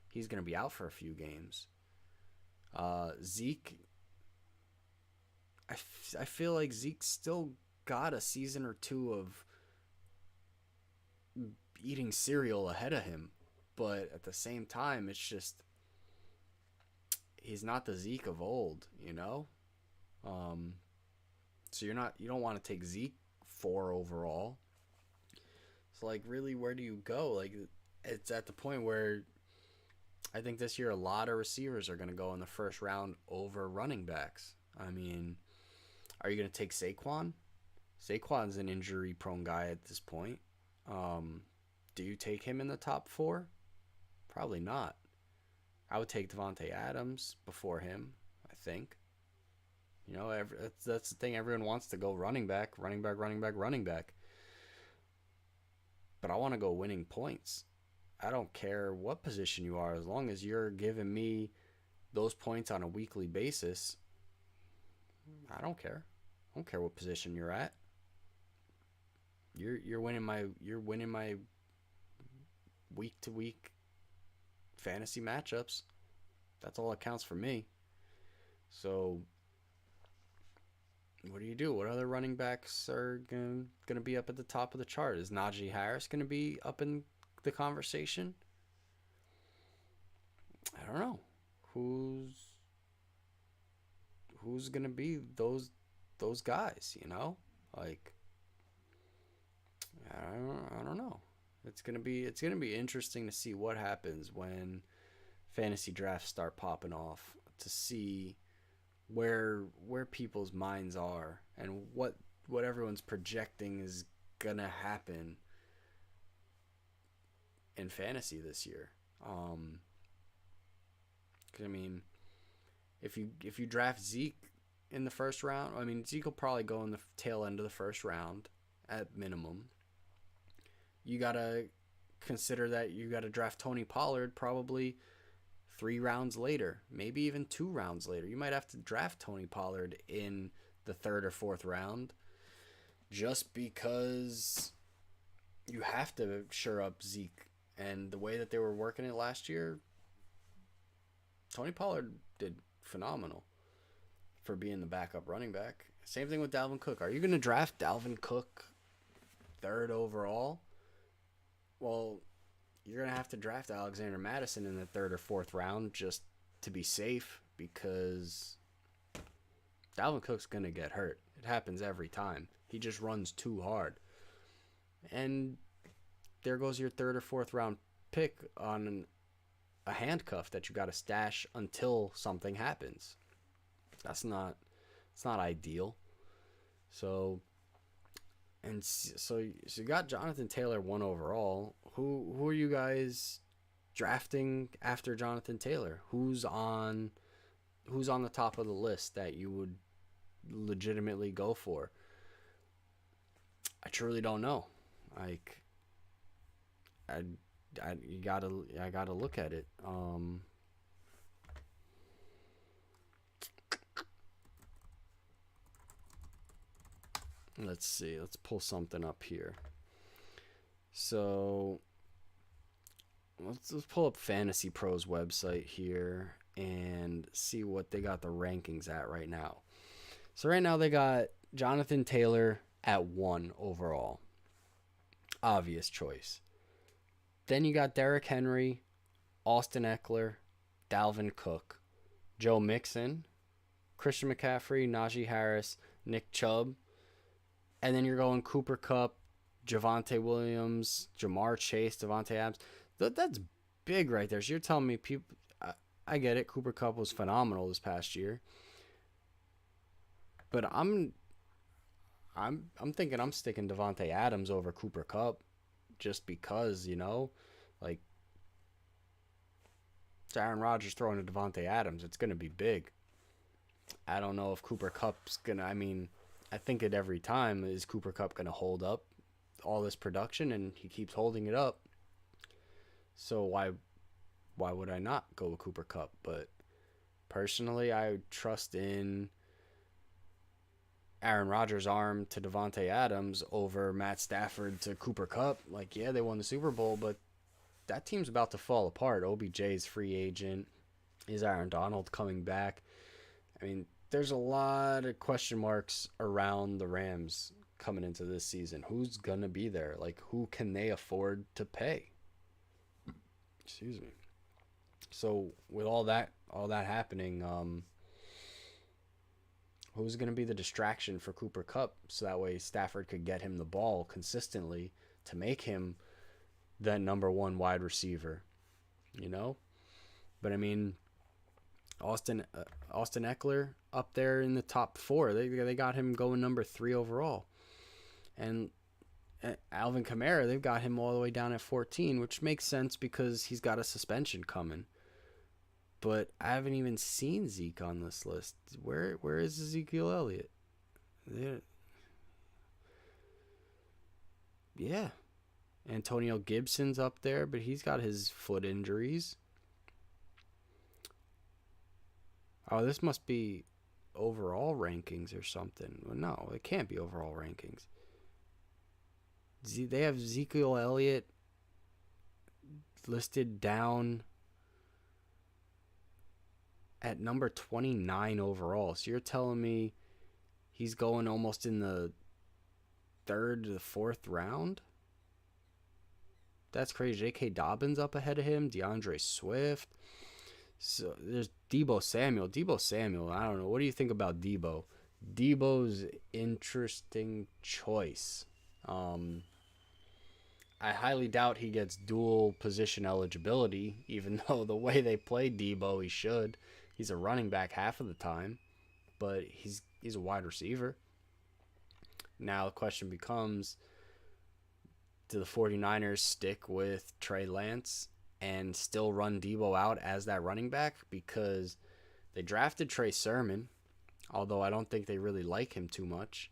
he's going to be out for a few games. Zeke, I feel like Zeke's still got a season or two of eating cereal ahead of him. But at the same time, it's just, he's not the Zeke of old, So you don't want to take Zeke 4 overall. So like, really, where do you go? Like, it's at the point where I think this year a lot of receivers are going to go in the first round over running backs. I mean, are you going to take Saquon? Saquon's an injury-prone guy at this point. Do you take him in the top 4? Probably not. I would take Devontae Adams before him, I think. That's the thing. Everyone wants to go running back. But I want to go winning points. I don't care what position you are, as long as you're giving me those points on a weekly basis. I don't care. I don't care what position you're at. You're winning my week to week fantasy matchups. That's all that counts for me. So what do you do? What other running backs are going to be up at the top of the chart? Is Najee Harris going to be up in the conversation? I don't know. Who's going to be those guys, Like, I don't know. It's going to be interesting to see what happens when fantasy drafts start popping off, to see where people's minds are and what everyone's projecting is going to happen in fantasy this year. I mean, if you draft Zeke in the first round, I mean, Zeke will probably go in the tail end of the first round at minimum. You got to consider that you got to draft Tony Pollard probably 3 rounds later, maybe even 2 rounds later. You might have to draft Tony Pollard in the 3rd or 4th round just because you have to shore up Zeke. And the way that they were working it last year, Tony Pollard did phenomenal for being the backup running back. Same thing with Dalvin Cook. Are you going to draft Dalvin Cook 3rd overall? Well, you're going to have to draft Alexander Mattison in the 3rd or 4th round just to be safe, because Dalvin Cook's going to get hurt. It happens every time. He just runs too hard. And there goes your 3rd or 4th round pick on a handcuff that you got to stash until something happens. It's not ideal. So you got Jonathan Taylor 1 overall. Who are you guys drafting after Jonathan Taylor? Who's on the top of the list that you would legitimately go for? I truly don't know. Like, I gotta look at it. Let's see. Let's pull something up here. So let's pull up Fantasy Pros website here and see what they got the rankings at right now. So right now they got Jonathan Taylor at 1 overall. Obvious choice. Then you got Derrick Henry, Austin Eckler, Dalvin Cook, Joe Mixon, Christian McCaffrey, Najee Harris, Nick Chubb, and then you're going Cooper Kupp, Javonte Williams, Jamar Chase, Devontae Adams. That's big right there. So you're telling me people. I get it. Cooper Kupp was phenomenal this past year, but I'm thinking I'm sticking Devontae Adams over Cooper Kupp, just because like it's Aaron Rodgers throwing to Devontae Adams. It's gonna be big. I don't know if Cooper Kupp's gonna. I mean, I think it every time. Is Cooper Kupp gonna hold up all this production? And he keeps holding it up. So why would I not go with Cooper Kupp? But personally, I trust in Aaron Rodgers' arm to Devontae Adams over Matt Stafford to Cooper Kupp. Like, yeah, they won the Super Bowl, but that team's about to fall apart. OBJ's free agent. Is Aaron Donald coming back? I mean, there's a lot of question marks around the Rams coming into this season. Who's going to be there? Like, who can they afford to pay? Excuse me. So with all that happening, who's going to be the distraction for Cooper Kupp so that way Stafford could get him the ball consistently to make him the number one wide receiver, But I mean, Austin Eckler up there in the top 4. They got him going number 3 overall, and Alvin Kamara, they've got him all the way down at 14, which makes sense because he's got a suspension coming. But I haven't even seen Zeke on this list. Where is Ezekiel Elliott? Yeah. Antonio Gibson's up there, but he's got his foot injuries. Oh, this must be overall rankings or something. Well, no, it can't be overall rankings. They have Ezekiel Elliott listed down at number 29 overall. So you're telling me he's going almost in the 3rd to the 4th round? That's crazy. J.K. Dobbins up ahead of him. DeAndre Swift. So there's Deebo Samuel. I don't know. What do you think about Deebo? Deebo's interesting choice. I highly doubt he gets dual position eligibility, even though the way they play Deebo, he should. He's a running back half of the time, but he's a wide receiver. Now the question becomes, do the 49ers stick with Trey Lance and still run Deebo out as that running back? Because they drafted Trey Sermon, although I don't think they really like him too much.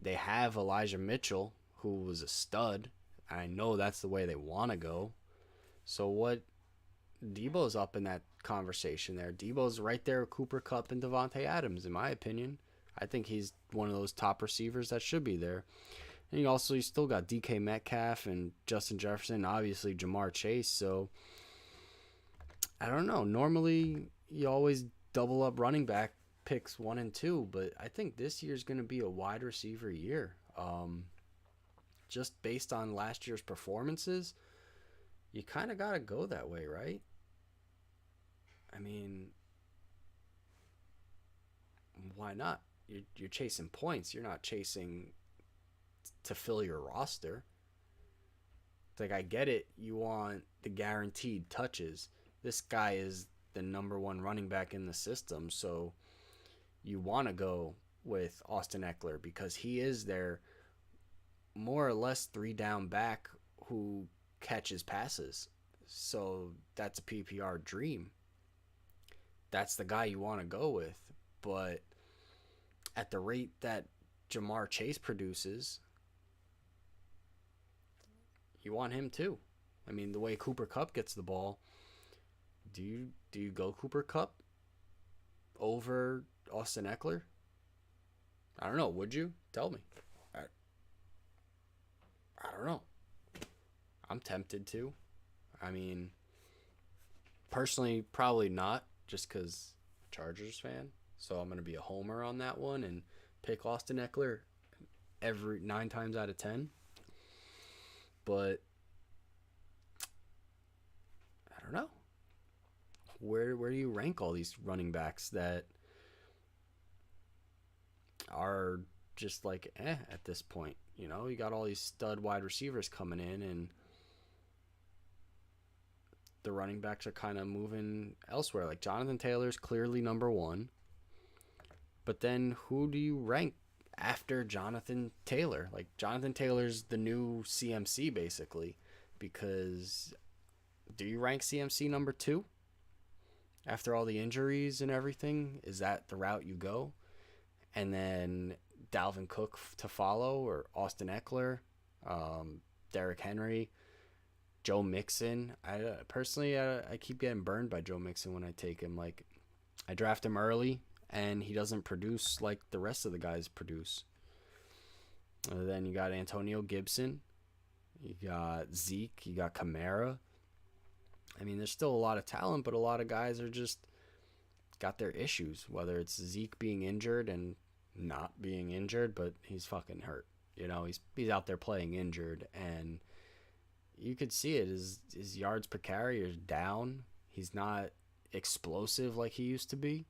They have Elijah Mitchell, who was a stud. I know that's the way they want to go. So what? Deebo's up in that conversation there. Deebo's right there with Cooper Kupp and Devontae Adams, in my opinion. I think he's one of those top receivers that should be there. And you still got DK Metcalf and Justin Jefferson, obviously Jamar Chase. So I don't know. Normally you always double up running back picks 1 and 2, but I think this year's going to be a wide receiver year. Just based on last year's performances, you kind of got to go that way, right? I mean, why not? You're chasing points. You're not chasing to fill your roster. It's like, I get it. You want the guaranteed touches. This guy is the number 1 running back in the system, so you want to go with Austin Eckler because he is their more or less 3-down back who catches passes. So that's a PPR dream. That's the guy you want to go with. But at the rate that Jamar Chase produces, you want him too. I mean, the way Cooper Kupp gets the ball, do you go Cooper Kupp over Austin Eckler? I don't know. Would you? Tell me. I don't know. I'm tempted to. I mean, personally, probably not, just because Chargers fan. So I'm going to be a homer on that one and pick Austin Eckler every 9 times out of 10. But I don't know. Where do you rank all these running backs that are just like at this point. You know, you got all these stud wide receivers coming in, and the running backs are kind of moving elsewhere. Like Jonathan Taylor's clearly number one, but then who do you rank after Jonathan Taylor? Like Jonathan Taylor's the new CMC basically, because do you rank CMC number two after all the injuries and everything? Is that the route you go? And then Dalvin Cook to follow, or Austin Eckler, Derrick Henry, Joe Mixon. I keep getting burned by Joe Mixon when I take him. Like, I draft him early, and he doesn't produce like the rest of the guys produce. Then you got Antonio Gibson, you got Zeke, you got Kamara. I mean, there's still a lot of talent, but a lot of guys are just got their issues, whether it's Zeke being injured and not being injured, but he's fucking hurt. You know, he's out there playing injured, and you could see it. His yards per carry is down. He's not explosive like he used to be.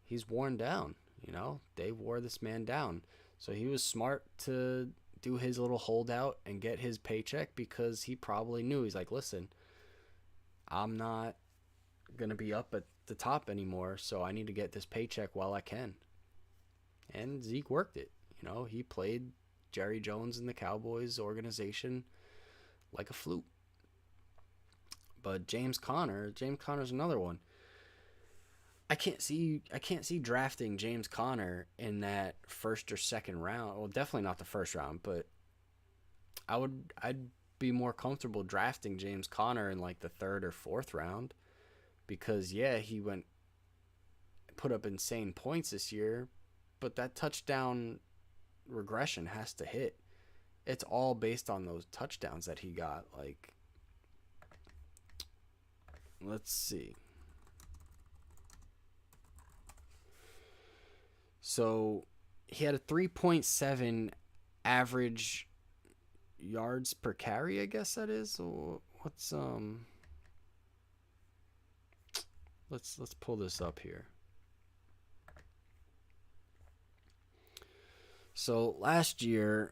He's worn down. You know, they wore this man down. So he was smart to do his little holdout and get his paycheck, because he probably knew, he's like, listen, I'm not going to be up at the top anymore, so I need to get this paycheck while I can. And Zeke worked it. You know, he played Jerry Jones in the Cowboys organization like a flute. But James Conner's another one. I can't see drafting James Conner in that first or second round. Well, definitely not the first round, but I'd be more comfortable drafting James Conner in like the third or fourth round, because he put up insane points this year, but that touchdown regression has to hit. It's all based on those touchdowns that he got. Like, let's see. So he had a 3.7 average yards per carry, I guess that is. So what's let's pull this up here. So last year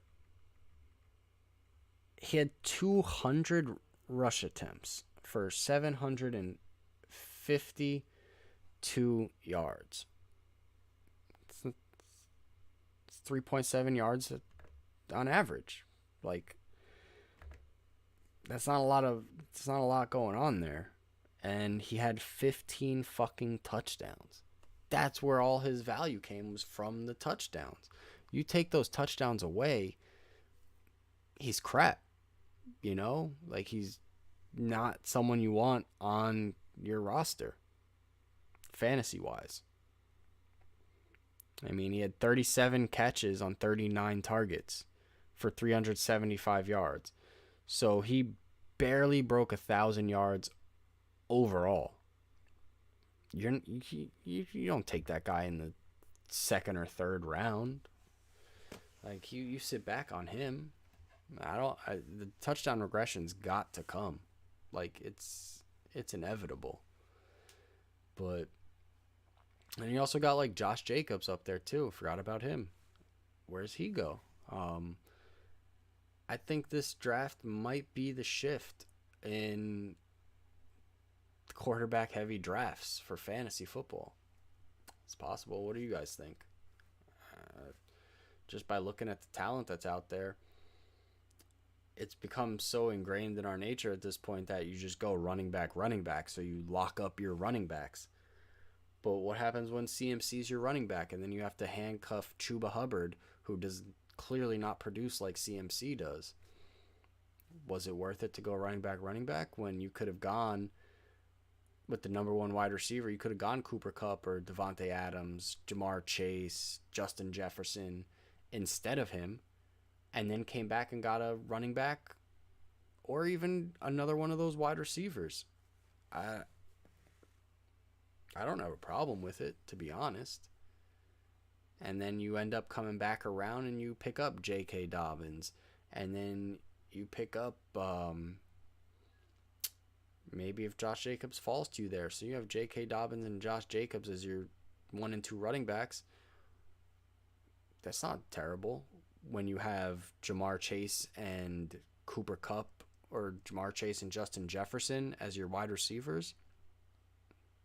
he had 200 rush attempts for 752 yards. It's 3.7 yards on average. Like, it's not a lot going on there. And he had 15 fucking touchdowns. That's where all his value came, was from the touchdowns. You take those touchdowns away, he's crap. You know? Like, he's not someone you want on your roster, fantasy-wise. I mean, he had 37 catches on 39 targets for 375 yards. So he barely broke 1,000 yards overall. You don't take that guy in the second or third round. Like, you sit back on him. The touchdown regression's got to come. Like, it's inevitable. But, and you also got like Josh Jacobs up there too. Forgot about him. Where's he go? I think this draft might be the shift in quarterback heavy drafts for fantasy football. It's possible. What do you guys think? Just by looking at the talent that's out there, it's become so ingrained in our nature at this point that you just go running back. So you lock up your running backs. But what happens when CMC's your running back, and then you have to handcuff Chuba Hubbard, who does clearly not produce like CMC does? Was it worth it to go running back when you could have gone with the number one wide receiver? You could have gone Cooper Kupp or Devontae Adams, Jamar Chase, Justin Jefferson instead of him, and then came back and got a running back or even another one of those wide receivers. I don't have a problem with it, to be honest. And then you end up coming back around and you pick up J.K. Dobbins. And then you pick up maybe if Josh Jacobs falls to you there. So you have J.K. Dobbins and Josh Jacobs as your 1 and 2 running backs. That's not terrible. When you have Jamar Chase and Cooper Kupp, or Jamar Chase and Justin Jefferson as your wide receivers,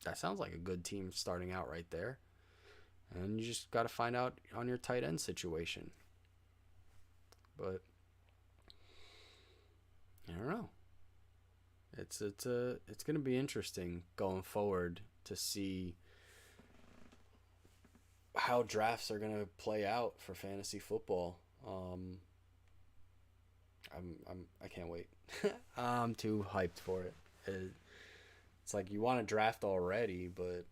that sounds like a good team starting out right there. And you just got to find out on your tight end situation. But I don't know. It's going to be interesting going forward to see how drafts are going to play out for fantasy football. I can't wait. I'm too hyped for it. It's like you want to draft already, but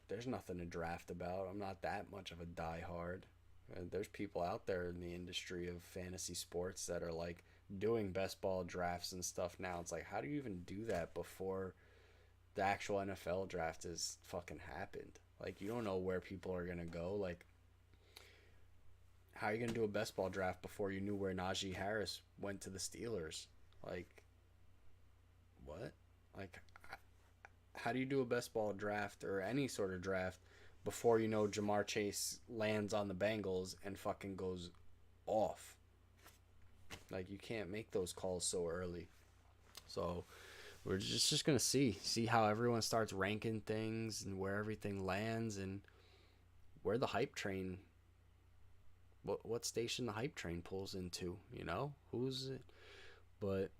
there's nothing to draft about. I'm not that much of a diehard. There's people out there in the industry of fantasy sports that are like doing best ball drafts and stuff now. It's like, how do you even do that before the actual NFL draft has fucking happened? Like, you don't know where people are going to go. Like, how are you going to do a best ball draft before you knew where Najee Harris went to the Steelers? Like, what? Like, how do you do a best ball draft or any sort of draft before you know Jamar Chase lands on the Bengals and fucking goes off? Like, you can't make those calls so early. So we're just going to see how everyone starts ranking things and where everything lands and where the hype train, what station the hype train pulls into, you know? Who's it? But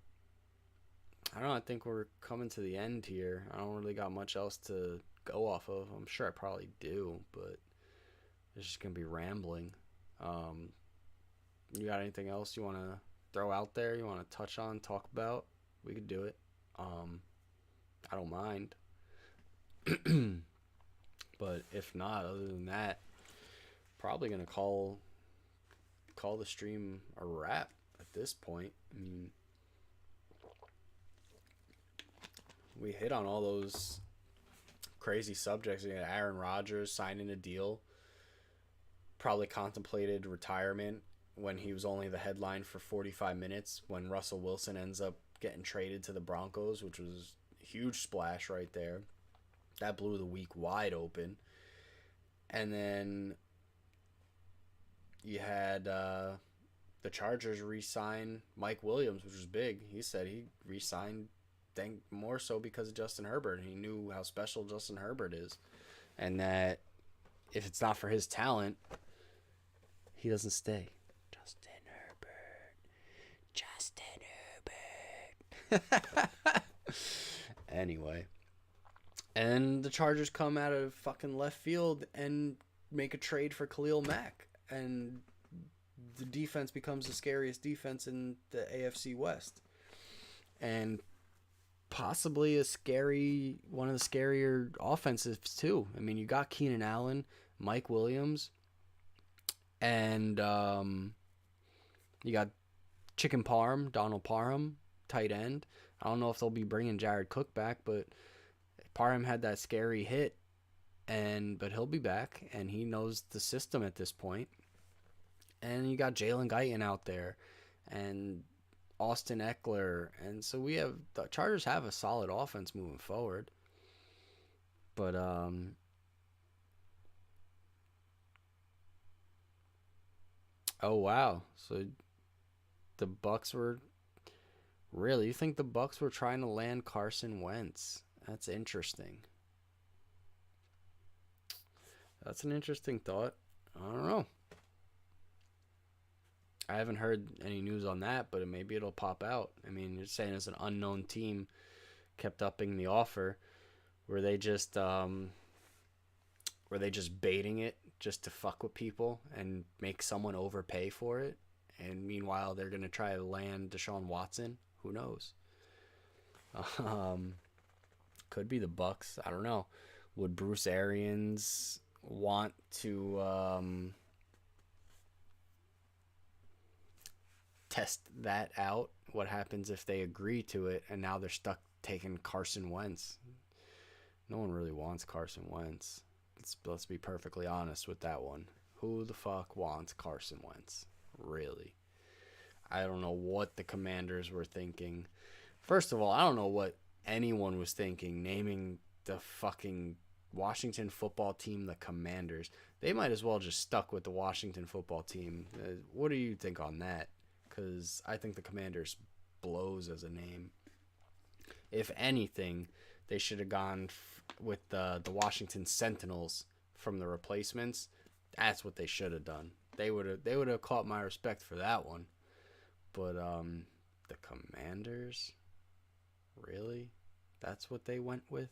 I don't know, I think we're coming to the end here. I don't really got much else to go off of. I'm sure I probably do, but it's just going to be rambling. You got anything else you want to throw out there, you want to touch on, talk about? We could do it. I don't mind. But if not, other than that, probably going to call the stream a wrap at this point. I mean, we hit on all those crazy subjects. You got Aaron Rodgers signing a deal, probably contemplated retirement when he was only the headline for 45 minutes when Russell Wilson ends up getting traded to the Broncos, which was a huge splash right there. That blew the week wide open. And then you had the Chargers re-sign Mike Williams, which was big. He said he re-signed more so because of Justin Herbert. He knew how special Justin Herbert is, and that if it's not for his talent, he doesn't stay. Justin Herbert. Anyway, and the Chargers come out of fucking left field and make a trade for Khalil Mack, and the defense becomes the scariest defense in the AFC West, and possibly one of the scarier offenses too. I mean, you got Keenan Allen, Mike Williams, and you got Donald Parham, tight end. I don't know if they'll be bringing Jared Cook back, but Parham had that scary hit, but he'll be back, and he knows the system at this point. And you got Jalen Guyton out there, and Austin Eckler, and so the Chargers have a solid offense moving forward. But oh wow, so the Bucs were you think the Bucs were trying to land Carson Wentz? That's interesting. That's an interesting thought. I don't know. I haven't heard any news on that, but maybe it'll pop out. I mean, you're saying it's an unknown team kept upping the offer. Were they just baiting it just to fuck with people and make someone overpay for it? And meanwhile, they're gonna try to land Deshaun Watson. Who knows? Could be the Bucs. I don't know. Would Bruce Arians want to test that out? What happens if they agree to it and now they're stuck taking Carson Wentz? No one really wants Carson Wentz. Let's be perfectly honest with that one. Who the fuck wants Carson Wentz? Really? I don't know what the Commanders were thinking. First of all, I don't know what anyone was thinking naming the fucking Washington football team, the Commanders. They might as well just stuck with the Washington football team. What do you think on that? Because I think the Commanders blows as a name. If anything, they should have gone with the Washington Sentinels from the replacements. That's what they should have done. They would have caught my respect for that one. But the Commanders, really? That's what they went with?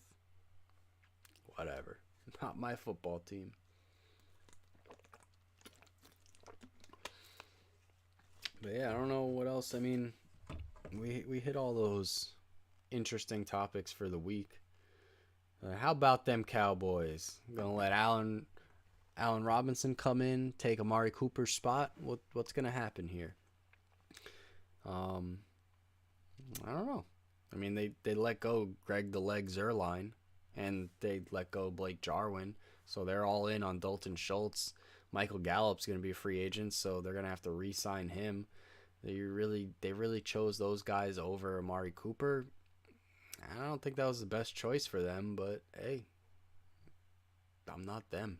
Whatever. Not my football team. But yeah, I don't know what else. I mean, we hit all those interesting topics for the week. How about them Cowboys? Gonna let Allen Robinson come in, take Amari Cooper's spot? What's gonna happen here? I don't know. I mean, they let go Greg the Leg Zerline, and they let go Blake Jarwin, so they're all in on Dalton Schultz. Michael Gallup's going to be a free agent, so they're going to have to re-sign him. They really chose those guys over Amari Cooper. I don't think that was the best choice for them, but hey, I'm not them.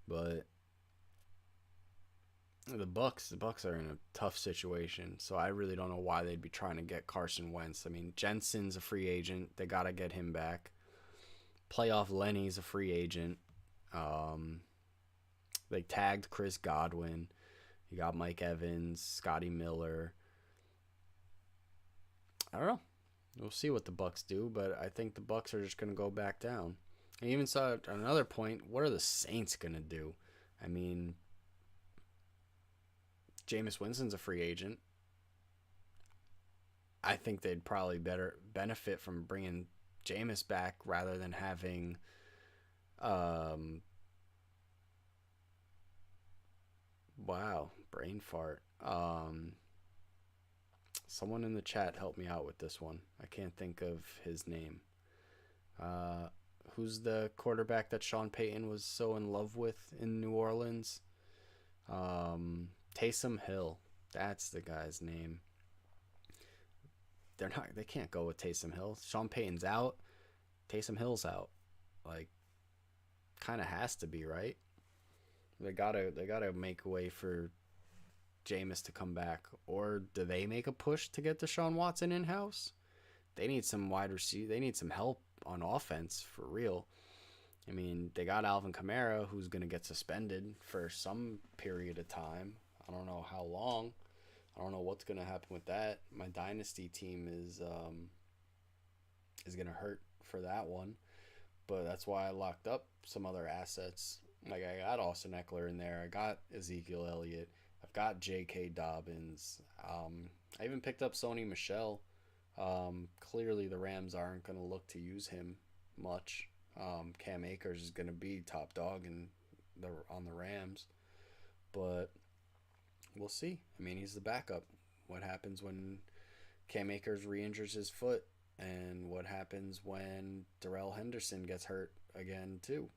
But the Bucks are in a tough situation, so I really don't know why they'd be trying to get Carson Wentz. I mean, Jensen's a free agent. They got to get him back. Playoff Lenny's a free agent. They tagged Chris Godwin. You got Mike Evans, Scotty Miller. I don't know. We'll see what the Bucks do, but I think the Bucks are just going to go back down. I even saw at another point, what are the Saints going to do? I mean, Jameis Winston's a free agent. I think they'd probably better benefit from bringing Jameis back rather than having wow, brain fart. Someone in the chat help me out with this one. I can't think of his name. Who's the quarterback that Sean Payton was so in love with in New Orleans? Taysom Hill. That's the guy's name. They can't go with Taysom Hill. Sean Payton's out. Taysom Hill's out. Like, kind of has to be, right? They gotta make a way for Jameis to come back, or do they make a push to get Deshaun Watson in house? They need some wide receiver. They need some help on offense for real. I mean, they got Alvin Kamara, who's gonna get suspended for some period of time. I don't know how long. I don't know what's gonna happen with that. My dynasty team is gonna hurt for that one, but that's why I locked up some other assets. Like, I got Austin Eckler in there. I got Ezekiel Elliott. I've got J.K. Dobbins. I even picked up Sony Michel. Clearly, the Rams aren't going to look to use him much. Cam Akers is going to be top dog on the Rams. But we'll see. I mean, he's the backup. What happens when Cam Akers re-injures his foot? And what happens when Darrell Henderson gets hurt again, too?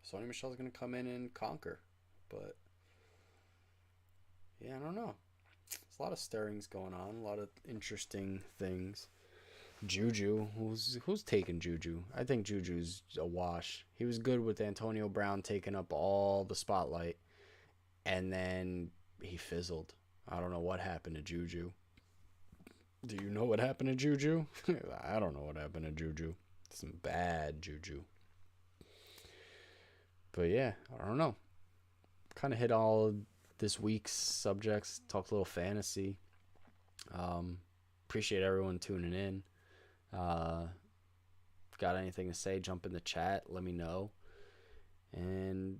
Sony Michel's going to come in and conquer. But yeah, I don't know. There's a lot of stirrings going on, a lot of interesting things. Juju, who's taking Juju? I think Juju's a wash. He was good with Antonio Brown taking up all the spotlight, and then he fizzled. I don't know what happened to Juju. Do you know what happened to Juju? I don't know what happened to Juju. Some bad Juju. But yeah, I don't know. Kind of hit all this week's subjects. Talked a little fantasy. Appreciate everyone tuning in. Got anything to say, jump in the chat. Let me know. And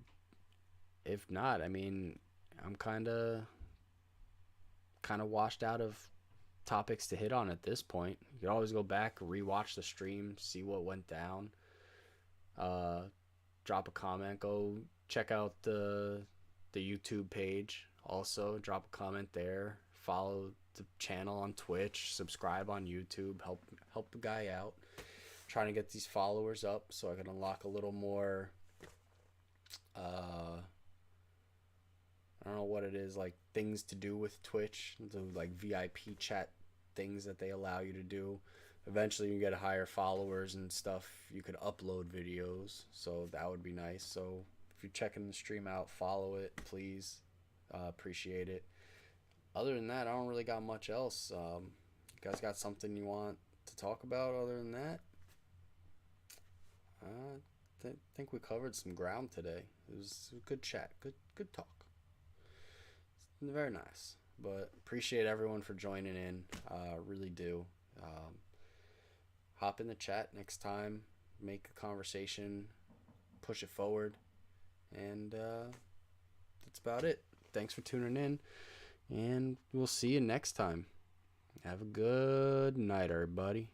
if not, I mean, I'm kind of washed out of topics to hit on at this point. You can always go back, rewatch the stream, see what went down. Drop a comment. Go check out the YouTube page. Also, drop a comment there. Follow the channel on Twitch. Subscribe on YouTube. Help the guy out. Trying to get these followers up so I can unlock a little more. I don't know what it is, like things to do with Twitch. The like VIP chat things that they allow you to do. eventually you get higher followers and stuff, you could upload videos, so that would be nice. So if you're checking the stream out, follow it, please. Appreciate it. Other than that, I don't really got much else. You guys got something you want to talk about other than that? I think we covered some ground today. It was a good chat, good talk. Very nice. But appreciate everyone for joining in. Really do. Hop in the chat next time. Make a conversation. Push it forward. And that's about it. Thanks for tuning in. And we'll see you next time. Have a good night, everybody.